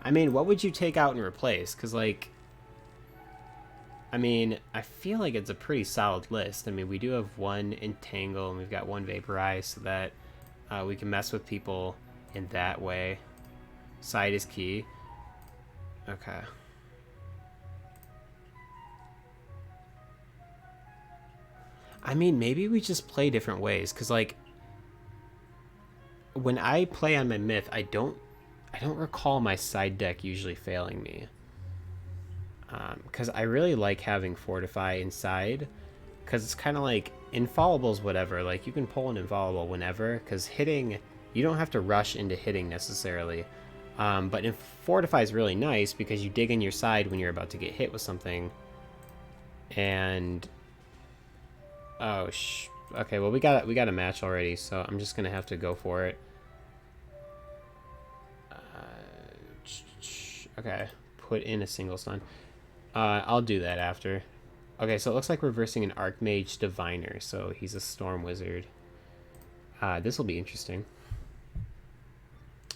I mean, what would you take out and replace? Because, like, I mean, I feel like it's a pretty solid list. I mean, we do have one Entangle, and we've got one Vaporize, so that we can mess with people in that way. Side is key. Okay. I mean, maybe we just play different ways, because, like, when I play on my Myth, I don't recall my side deck usually failing me. Because I really like having Fortify inside, because it's kind of like Infallibles, whatever. Like, you can pull an Infallible whenever, because hitting, you don't have to rush into hitting necessarily. But Fortify is really nice because you dig in your side when you're about to get hit with something. And oh okay, well we got a match already, so I'm just gonna have to go for it. Okay, put in a single stun. I'll do that after. Okay, so it looks like we're versing an Archmage Diviner, so he's a Storm Wizard. This will be interesting.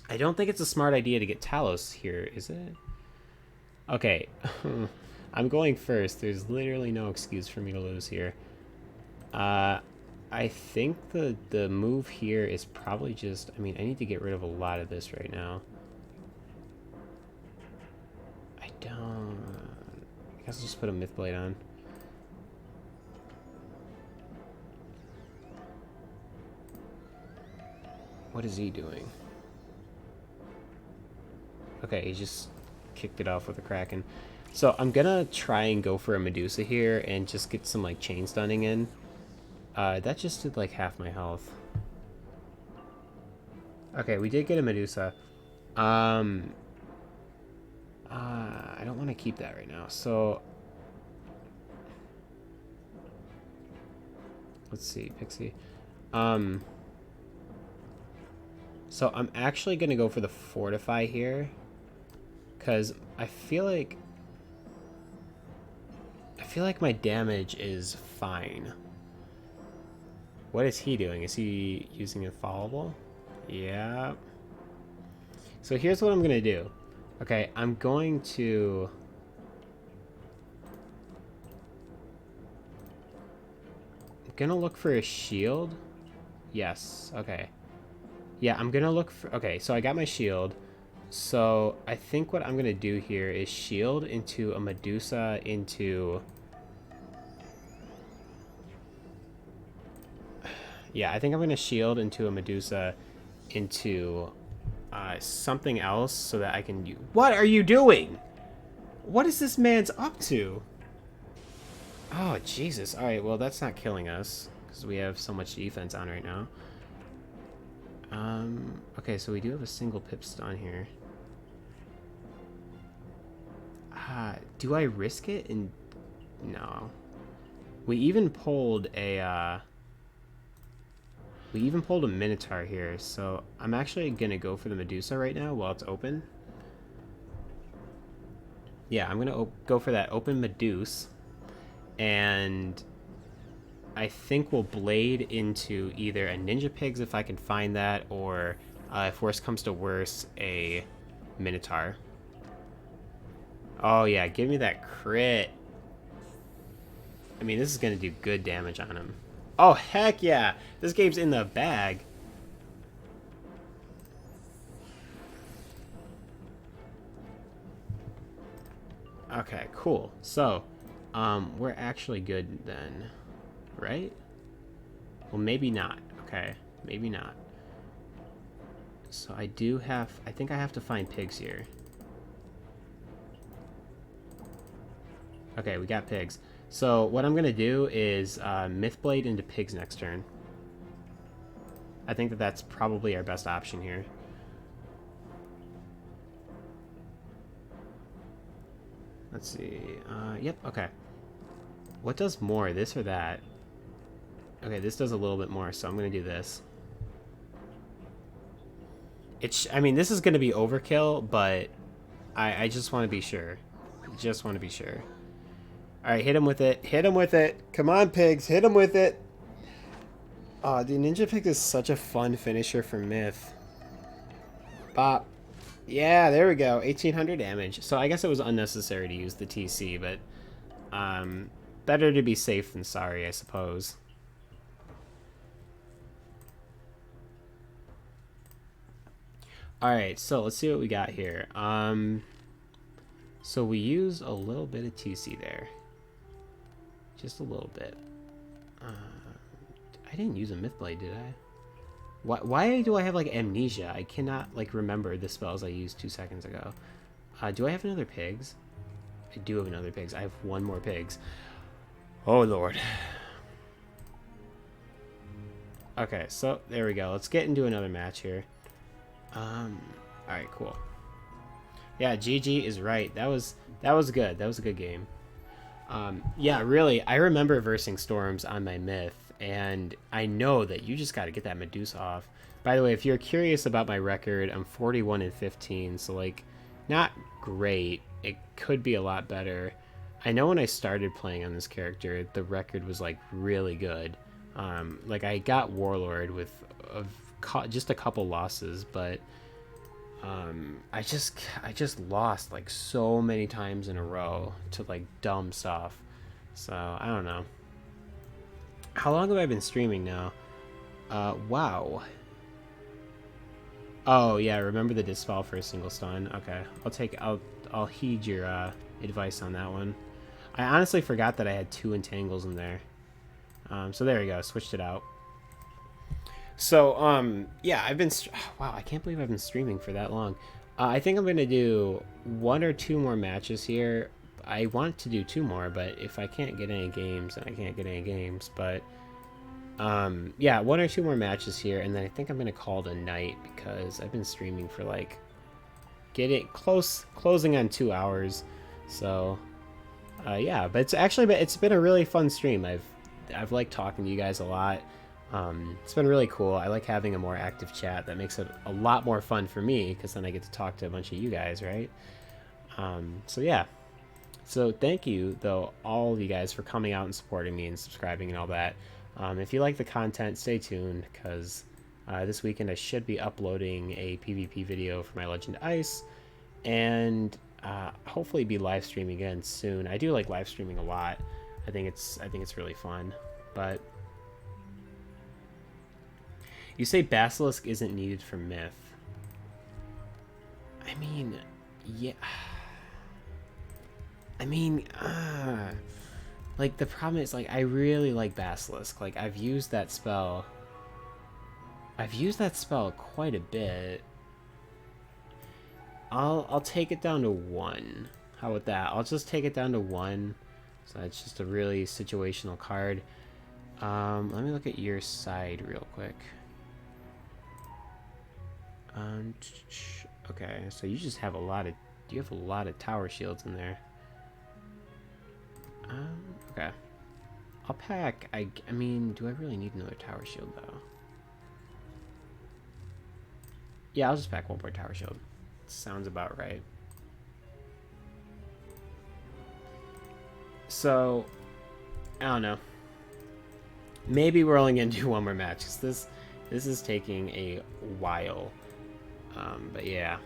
I don't think it's a smart idea to get Talos here, is it? Okay, I'm going first. There's literally no excuse for me to lose here. I think the move here is probably just... I mean, I need to get rid of a lot of this right now. I guess I'll just put a Mythblade on. What is he doing? Okay, he just kicked it off with a Kraken. So I'm gonna try and go for a Medusa here and just get some like chain stunning in. That just did like half my health. Okay, we did get a Medusa. I don't want to keep that right now. So let's see, Pixie. So I'm actually gonna go for the Fortify here, because I feel like my damage is fine. What is he doing? Is he using Infallible? Yeah. So here's what I'm gonna do. Okay, I'm going to... I'm gonna look for a shield. Yes, okay. Yeah, I'm gonna look for... Okay, so I got my shield. So I think what I'm gonna do here is shield into a Medusa into... Yeah, I think I'm gonna shield into a Medusa into something else so that I can... What are you doing? What is this man's up to? Oh, Jesus. Alright, well, that's not killing us, because we have so much defense on right now. Okay, so we do have a single pip stun here. Do I risk it? No. We even pulled a Minotaur here, so I'm actually gonna go for the Medusa right now while it's open. Yeah, I'm gonna go for that open Medusa, and I think we'll blade into either a Ninja Pigs if I can find that, or if worse comes to worse, a Minotaur. Oh yeah, give me that crit. I mean, this is gonna do good damage on him. Oh heck yeah! This game's in the bag. Okay, cool. So, we're actually good then, right? Well, maybe not. Okay, maybe not. So I think I have to find pigs here. Okay, we got pigs. So what I'm gonna do is Mythblade into pigs next turn. I think that's probably our best option here. Let's see. Yep, okay. What does more, this or that? Okay, this does a little bit more, so I'm going to do this. I mean, this is going to be overkill, but I just want to be sure. Just want to be sure. Alright, hit him with it. Hit him with it. Come on, pigs. Hit him with it. Oh, the Ninja Pig is such a fun finisher for Myth. Bop. Yeah, there we go. 1800 damage. So I guess it was unnecessary to use the TC, but better to be safe than sorry, I suppose. Alright, so let's see what we got here. So we use a little bit of TC there. Just a little bit. I didn't use a Mythblade, did I? Why do I have, like, amnesia? I cannot, like, remember the spells I used 2 seconds ago. Do I have another pigs? I do have another pigs. I have one more pigs. Oh, Lord. Okay, so there we go. Let's get into another match here. Alright, cool. Yeah, GG is right. That was good. That was a good game. Yeah, really, I remember versing Storms on my Myth, and I know that you just got to get that Medusa off. By the way, if you're curious about my record, I'm 41-15, so, like, not great. It could be a lot better. I know when I started playing on this character, the record was, like, really good. Like, I got Warlord with just a couple losses, but I just lost, like, so many times in a row to, like, dumb stuff. So I don't know. How long have I been streaming now? Wow. Oh yeah, remember the dispel for a single stun. Okay, I'll heed your advice on that one. I honestly forgot that I had 2 entangles in there. So there we go, switched it out. So yeah, wow, I can't believe I've been streaming for that long. I think I'm gonna do 1 or 2 more matches here. I want to do 2 more, but if I can't get any games, then I can't get any games. But yeah, 1 or 2 more matches here, and then I think I'm gonna call it a night because I've been streaming for, like, closing on 2 hours. So yeah, but it's been a really fun stream. I've liked talking to you guys a lot. It's been really cool. I like having a more active chat. That makes it a lot more fun for me because then I get to talk to a bunch of you guys, right? So yeah. So thank you, though, all of you guys for coming out and supporting me and subscribing and all that. If you like the content, stay tuned because this weekend I should be uploading a PvP video for my Legend Ice, and hopefully be live streaming again soon. I do like live streaming a lot. I think it's really fun. But you say Basilisk isn't needed for Myth. I mean, yeah. I mean, like, the problem is, like, I really like Basilisk. Like, I've used that spell quite a bit. I'll take it down to 1. How about that? I'll just take it down to 1. So it's just a really situational card. Let me look at your side real quick. Okay, so you just have a lot of... You have a lot of tower shields in there. Okay. I'll pack... I mean, do I really need another tower shield, though? Yeah, I'll just pack 1 more tower shield. Sounds about right. So, I don't know. Maybe we're only gonna do 1 more match, because this is taking a while. But yeah.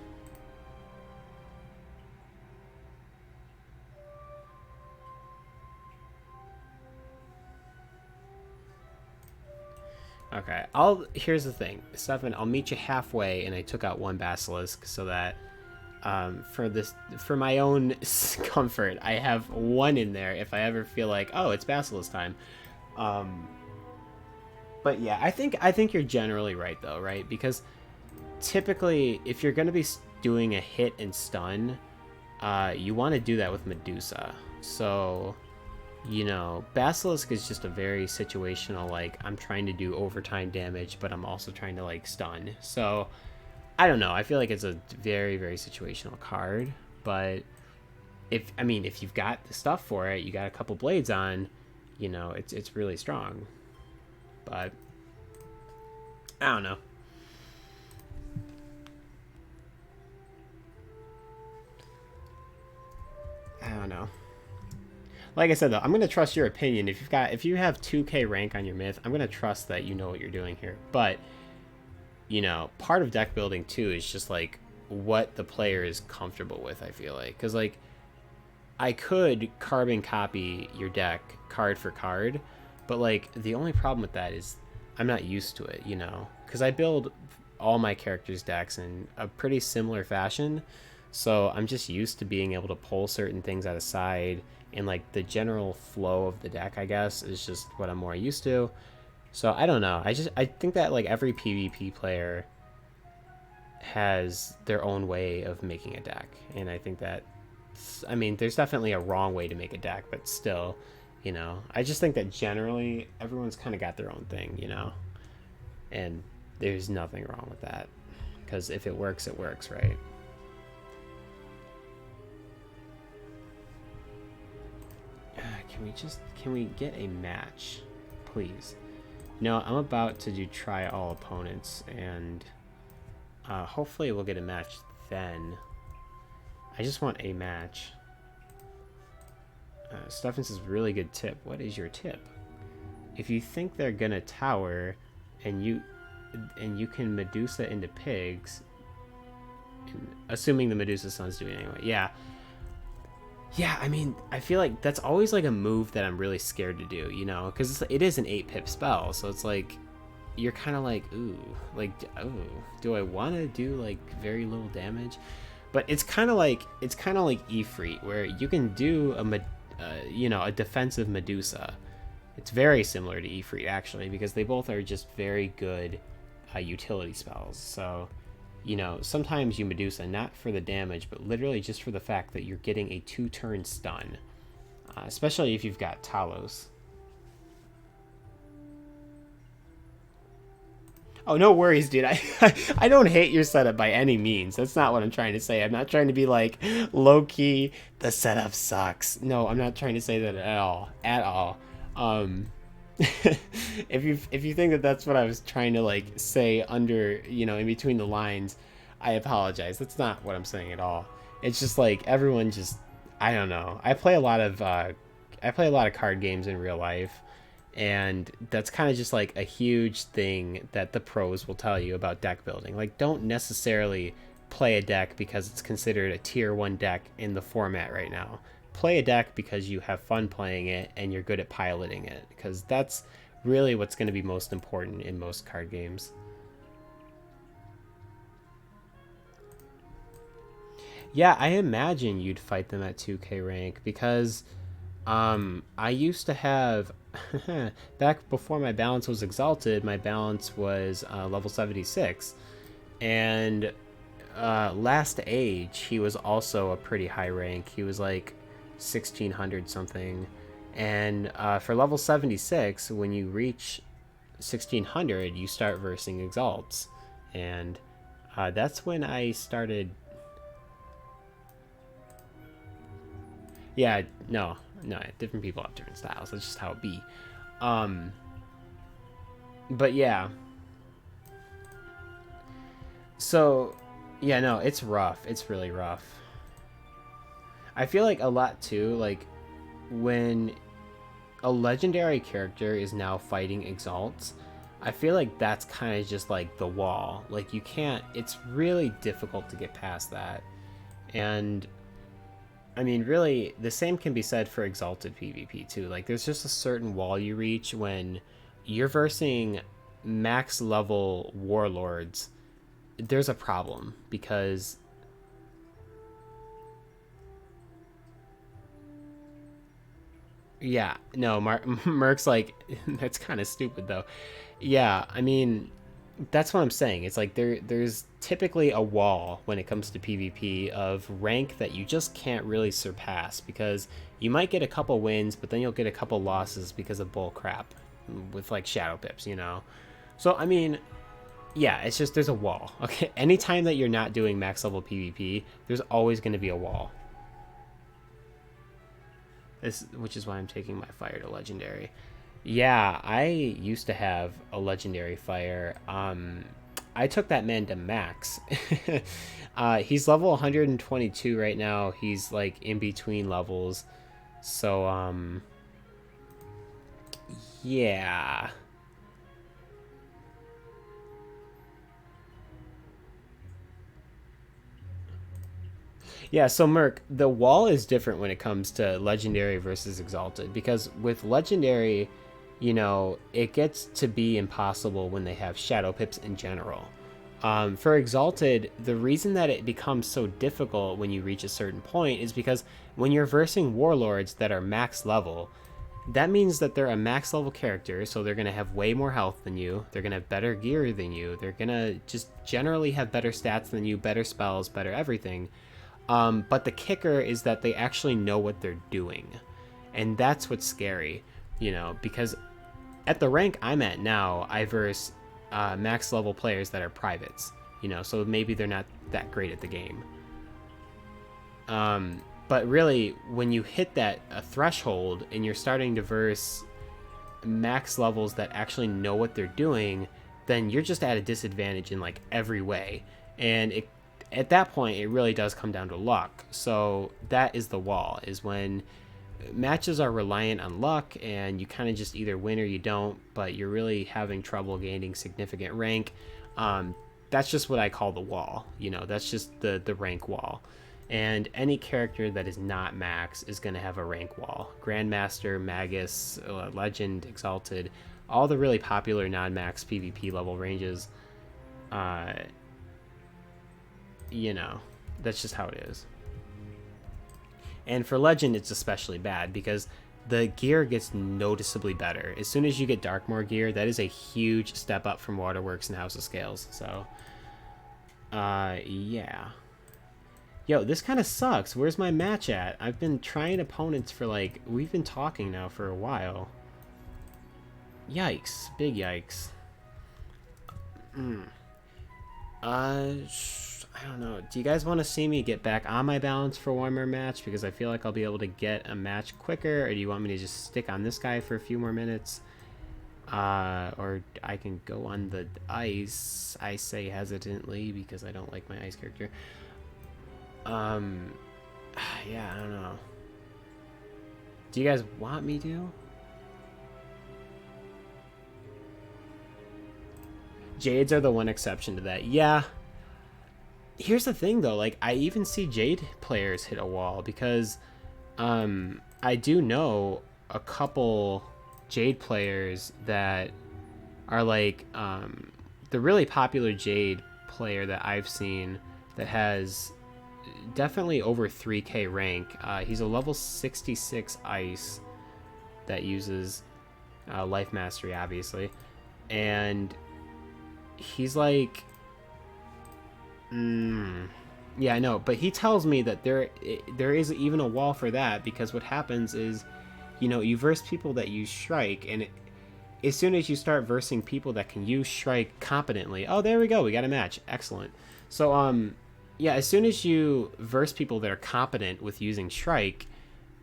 Okay, here's the thing, Stefan, I'll meet you halfway, and I took out 1 basilisk so that for my own comfort, I have 1 in there if I ever feel like, oh, it's basilisk time. But yeah, I think you're generally right though, right? Because typically, if you're going to be doing a hit and stun, you want to do that with Medusa. So, you know, Basilisk is just a very situational, like, I'm trying to do overtime damage, but I'm also trying to, like, stun. So, I don't know. I feel like it's a very, very situational card. But, if you've got the stuff for it, you got a couple blades on, you know, it's really strong. But, I don't know. I don't know. Like I said though, I'm gonna trust your opinion. If you have 2K rank on your myth, I'm gonna trust that you know what you're doing here. But you know, part of deck building too is just like what the player is comfortable with. I feel like, because like I could carbon copy your deck card for card, but like the only problem with that is I'm not used to it. You know, because I build all my characters' decks in a pretty similar fashion. So I'm just used to being able to pull certain things out of side, and like the general flow of the deck, I guess, is just what I'm more used to. So I don't know. I think that like every PvP player has their own way of making a deck, and I think that, I mean, there's definitely a wrong way to make a deck, but still, you know, I just think that generally everyone's kind of got their own thing, you know, and there's nothing wrong with that, because if it works, right? Can we get a match, please? No, I'm about to do try all opponents, and hopefully we'll get a match then. I just want a match. Stefan says, really good tip. What is your tip? If you think they're gonna tower, and you can Medusa into pigs, assuming the Medusa Sun's doing it anyway. Yeah, I mean, I feel like that's always like a move that I'm really scared to do, you know, because it is an 8-pip spell, so it's like you're kind of like, ooh, like, oh, do I want to do like very little damage? But it's kind of like Ifrit, where you can do a defensive Medusa. It's very similar to Ifrit actually, because they both are just very good utility spells. So, you know, sometimes you Medusa not for the damage, but literally just for the fact that you're getting a 2-turn stun, especially if you've got Talos. Oh, no worries, dude. I don't hate your setup by any means. That's not what I'm trying to say. I'm not trying to be like, low-key, the setup sucks. No, I'm not trying to say that at all. At all. If you think that that's what I was trying to like say under, you know, in between the lines, I apologize. That's not what I'm saying at all. It's just like everyone just, I don't know. I play a lot of card games in real life, and that's kind of just like a huge thing that the pros will tell you about deck building. Like, don't necessarily play a deck because it's considered a tier 1 deck in the format right now. Play a deck because you have fun playing it and you're good at piloting it, because that's really what's going to be most important in most card games. Yeah, I imagine you'd fight them at 2K rank, because I used to have back before my balance was exalted, my balance was level 76, and last age, he was also a pretty high rank. He was like 1600 something. And for level 76, when you reach 1600, you start versing exalts. And that's when I started. Yeah, no, different people have different styles. That's just how it be. But yeah. So, yeah, no, it's rough. It's really rough. I feel like a lot too, like when a legendary character is now fighting exalts, I feel like that's kind of just like the wall. Like you can't, it's really difficult to get past that. And I mean, really, the same can be said for exalted PvP too. Like there's just a certain wall you reach when you're versing max level warlords. There's a problem because yeah, no, Merc's like that's kind of stupid though. Yeah, I mean, that's what I'm saying. It's like there's typically a wall when it comes to PvP of rank that you just can't really surpass because you might get a couple wins, but then you'll get a couple losses because of bull crap with like shadow pips, you know. So I mean, yeah, it's just there's a wall. Okay, anytime that you're not doing max level PvP, there's always going to be a wall. Which is why I'm taking my fire to legendary. Yeah, I used to have a legendary fire. I took that man to max. He's level 122 right now. He's like in between levels. So yeah. Yeah, so Merc, the wall is different when it comes to legendary versus exalted because with legendary, you know, it gets to be impossible when they have shadow pips in general. For exalted, the reason that it becomes so difficult when you reach a certain point is because when you're versing warlords that are max level, that means that they're a max level character, so they're going to have way more health than you. They're going to have better gear than you. They're going to just generally have better stats than you, better spells, better everything. But the kicker is that they actually know what they're doing. And that's what's scary, you know, because at the rank I'm at now, I verse max level players that are privates, you know, so maybe they're not that great at the game. But really, when you hit that threshold and you're starting to verse max levels that actually know what they're doing, then you're just at a disadvantage in like every way. And at that point, it really does come down to luck. So that is the wall, is when matches are reliant on luck and you kind of just either win or you don't, but you're really having trouble gaining significant rank. That's just what I call the wall. You know, that's just the rank wall. And any character that is not max is going to have a rank wall. Grandmaster, Magus, Legend, Exalted, all the really popular non-max PvP level ranges, you know, that's just how it is. And for Legend, it's especially bad because the gear gets noticeably better. As soon as you get Darkmoor gear, that is a huge step up from Waterworks and House of Scales. So, yeah. Yo, this kind of sucks. Where's my match at? I've been trying opponents for like, we've been talking now for a while. Yikes. Big yikes. I don't know. Do you guys want to see me get back on my balance for one more match? Because I feel like I'll be able to get a match quicker. Or do you want me to just stick on this guy for a few more minutes? Or I can go on the ice. I say hesitantly because I don't like my ice character. Yeah, I don't know. Do you guys want me to? Jades are the one exception to that. Yeah. Here's the thing though, like I even see Jade players hit a wall because I do know a couple Jade players that are like the really popular Jade player that I've seen that has definitely over 3k rank. He's a level 66 ice that uses life mastery obviously, and he's like Yeah, I know, but he tells me that there is even a wall for that, because what happens is, you know, you verse people that use Shrike, and as soon as you start versing people that can use Shrike competently, oh, there we go, we got a match, excellent. So, yeah, as soon as you verse people that are competent with using Shrike,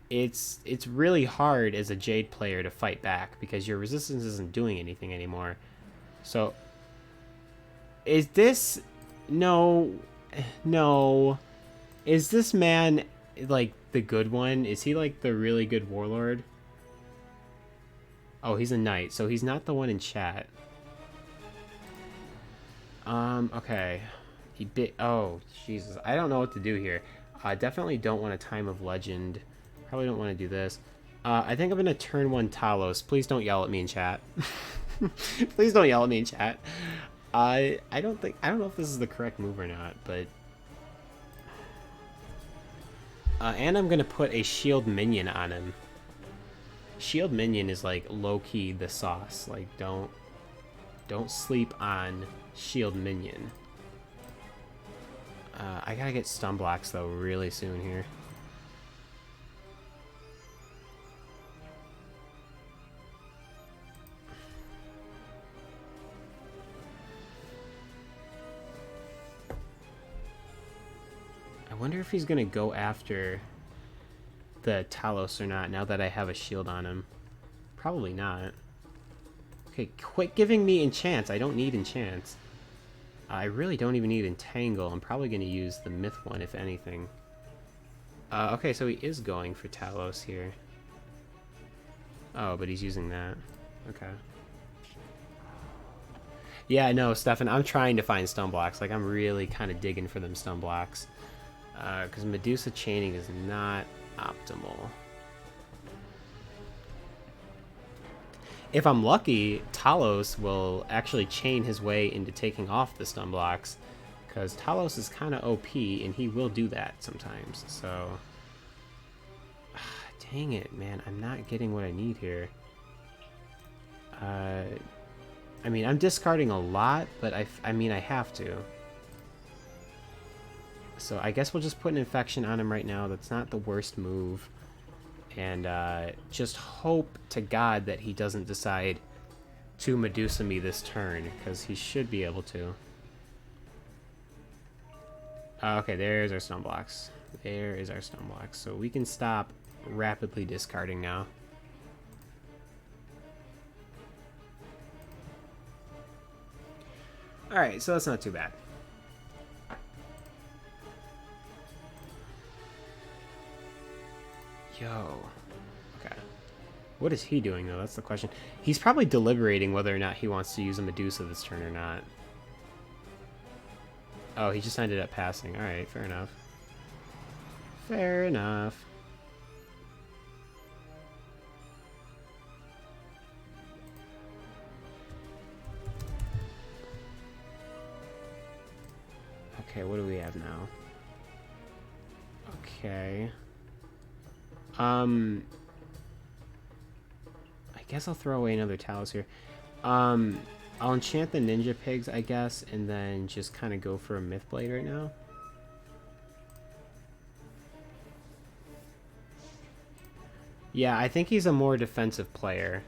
it's really hard as a Jade player to fight back because your resistance isn't doing anything anymore. So, is this no, no? Is this man like the good one? Is he like the really good warlord? Oh, he's a knight, so he's not the one in chat. Okay. He bit. Oh, Jesus. I don't know what to do here. I definitely don't want a Time of Legend. Probably don't want to do this. I think I'm going to turn one Talos. Please don't yell at me in chat. Please don't yell at me in chat. I don't know if this is the correct move or not, but... and I'm going to put a shield minion on him. Shield minion is like low-key the sauce. Like, don't sleep on shield minion. I gotta get stun blocks though really soon here. I wonder if he's gonna go after the Talos or not now that I have a shield on him. Probably not. Okay, quit giving me enchants. I don't need enchants. I really don't even need entangle. I'm probably going to use the myth one if anything. Okay, so he is going for Talos here. Oh, but he's using that. Okay. Yeah, no, Stefan, I'm trying to find stun blocks. Like, I'm really kind of digging for them stun blocks. Because Medusa chaining is not optimal. If I'm lucky, Talos will actually chain his way into taking off the stun blocks, because Talos is kind of OP, and he will do that sometimes, so... dang it, man, I'm not getting what I need here. I mean, I'm discarding a lot, but I mean, I have to. So I guess we'll just put an infection on him right now. That's not the worst move. And just hope to God that he doesn't decide to Medusa me this turn, because he should be able to. Okay, there's our stun blocks. There is our stun blocks. So we can stop rapidly discarding now. Alright, so that's not too bad. Yo. Okay. What is he doing, though? That's the question. He's probably deliberating whether or not he wants to use a Medusa this turn or not. Oh, he just ended up passing. Alright, fair enough. Fair enough. Okay, what do we have now? Okay. I guess I'll throw away another Talos here. I'll enchant the Ninja Pigs, I guess, and then just kind of go for a Myth Blade right now. Yeah, I think he's a more defensive player.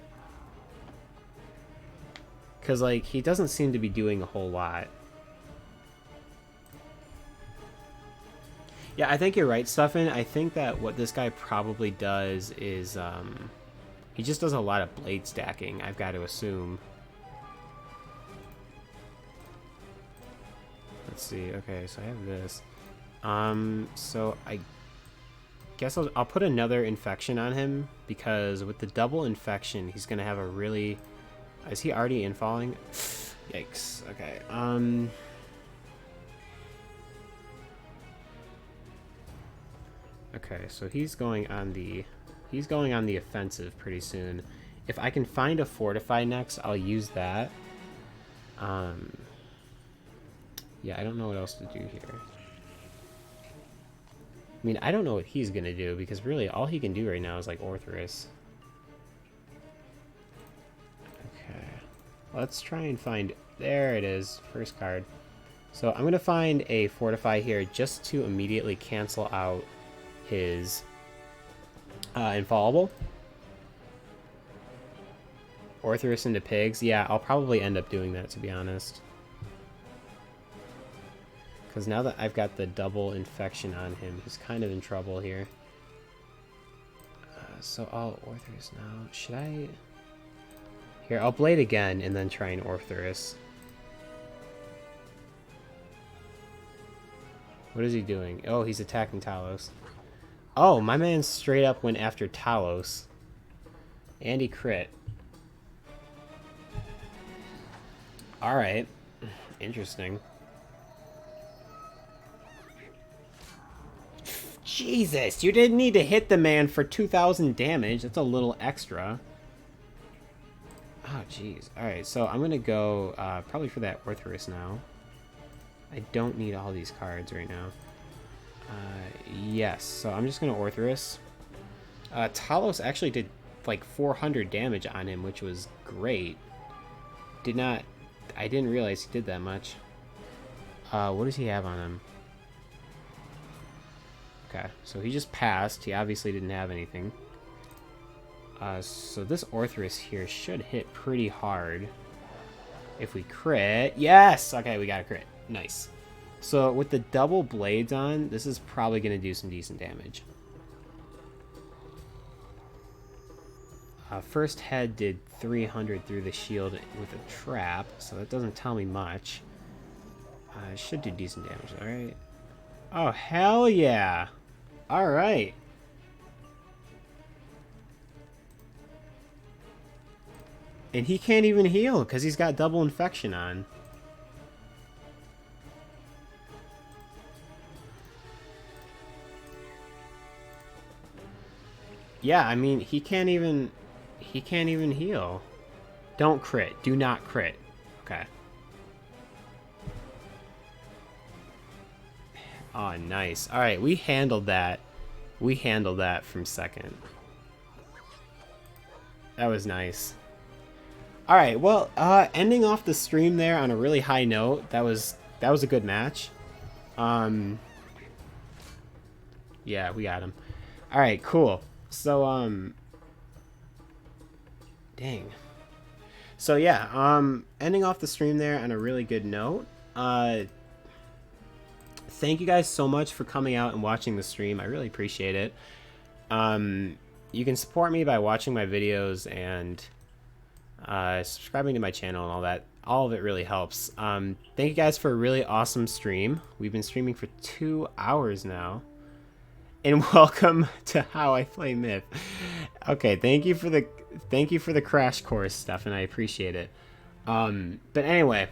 Because, like, he doesn't seem to be doing a whole lot. Yeah, I think you're right, Stefan. I think that what this guy probably does is, he just does a lot of blade stacking, I've got to assume. Let's see. Okay, so I have this. So I guess I'll put another infection on him, because with the double infection, he's going to have a really... Is he already infalling? Yikes. Okay. Okay, so he's going on the offensive pretty soon. If I can find a fortify next, I'll use that. Yeah, I don't know what else to do here. I mean, I don't know what he's gonna do, because really all he can do right now is like Orthrus. Okay, let's try and find... There it is, first card. So I'm going to find a Fortify here just to immediately cancel out his Infallible. Orthrus into Pigs. Yeah, I'll probably end up doing that, to be honest. Because now that I've got the double infection on him, he's kind of in trouble here. So I'll Orthrus now. Should I... Here, I'll Blade again and then try and Orthrus. What is he doing? Oh, he's attacking Talos. Oh, my man straight up went after Talos. And he crit. Alright. Interesting. Jesus, you didn't need to hit the man for 2,000 damage. That's a little extra. Oh, jeez. Alright, so I'm going to go probably for that Orthrus now. I don't need all these cards right now. Yes, so I'm just going to Orthrus. Talos actually did like 400 damage on him, which was great. I didn't realize he did that much. What does he have on him? Okay, so he just passed. He obviously didn't have anything. So this Orthrus here should hit pretty hard. If we crit... Yes! Okay, we got a crit. Nice. So with the double blades on, this is probably going to do some decent damage. First head did 300 through the shield with a trap, so that doesn't tell me much. It should do decent damage, alright? Oh, hell yeah! Alright. And he can't even heal, because he's got double infection on. Yeah, I mean, he can't even heal. Don't crit. Do not crit. Okay. Oh, nice. All right, we handled that. We handled that from second. That was nice. All right, well, ending off the stream there on a really high note. That was a good match. Yeah, we got him. All right, cool. So, dang. So, yeah, ending off the stream there on a really good note. Thank you guys so much for coming out and watching the stream. I really appreciate it. You can support me by watching my videos and subscribing to my channel and all that. All of it really helps. Thank you guys for a really awesome stream. We've been streaming for 2 hours now. And welcome to How I Play Myth. Okay, thank you for the crash course stuff, and I appreciate it. But anyway,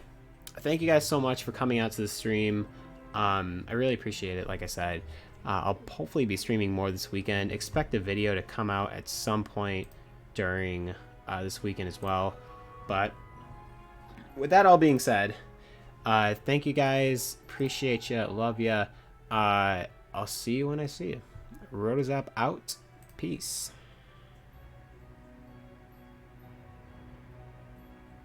thank you guys so much for coming out to the stream. I really appreciate it. Like I said, I'll hopefully be streaming more this weekend. Expect a video to come out at some point during this weekend as well. But with that all being said, thank you guys. Appreciate you. Love you. I'll see you when I see you. Rotozap out. Peace.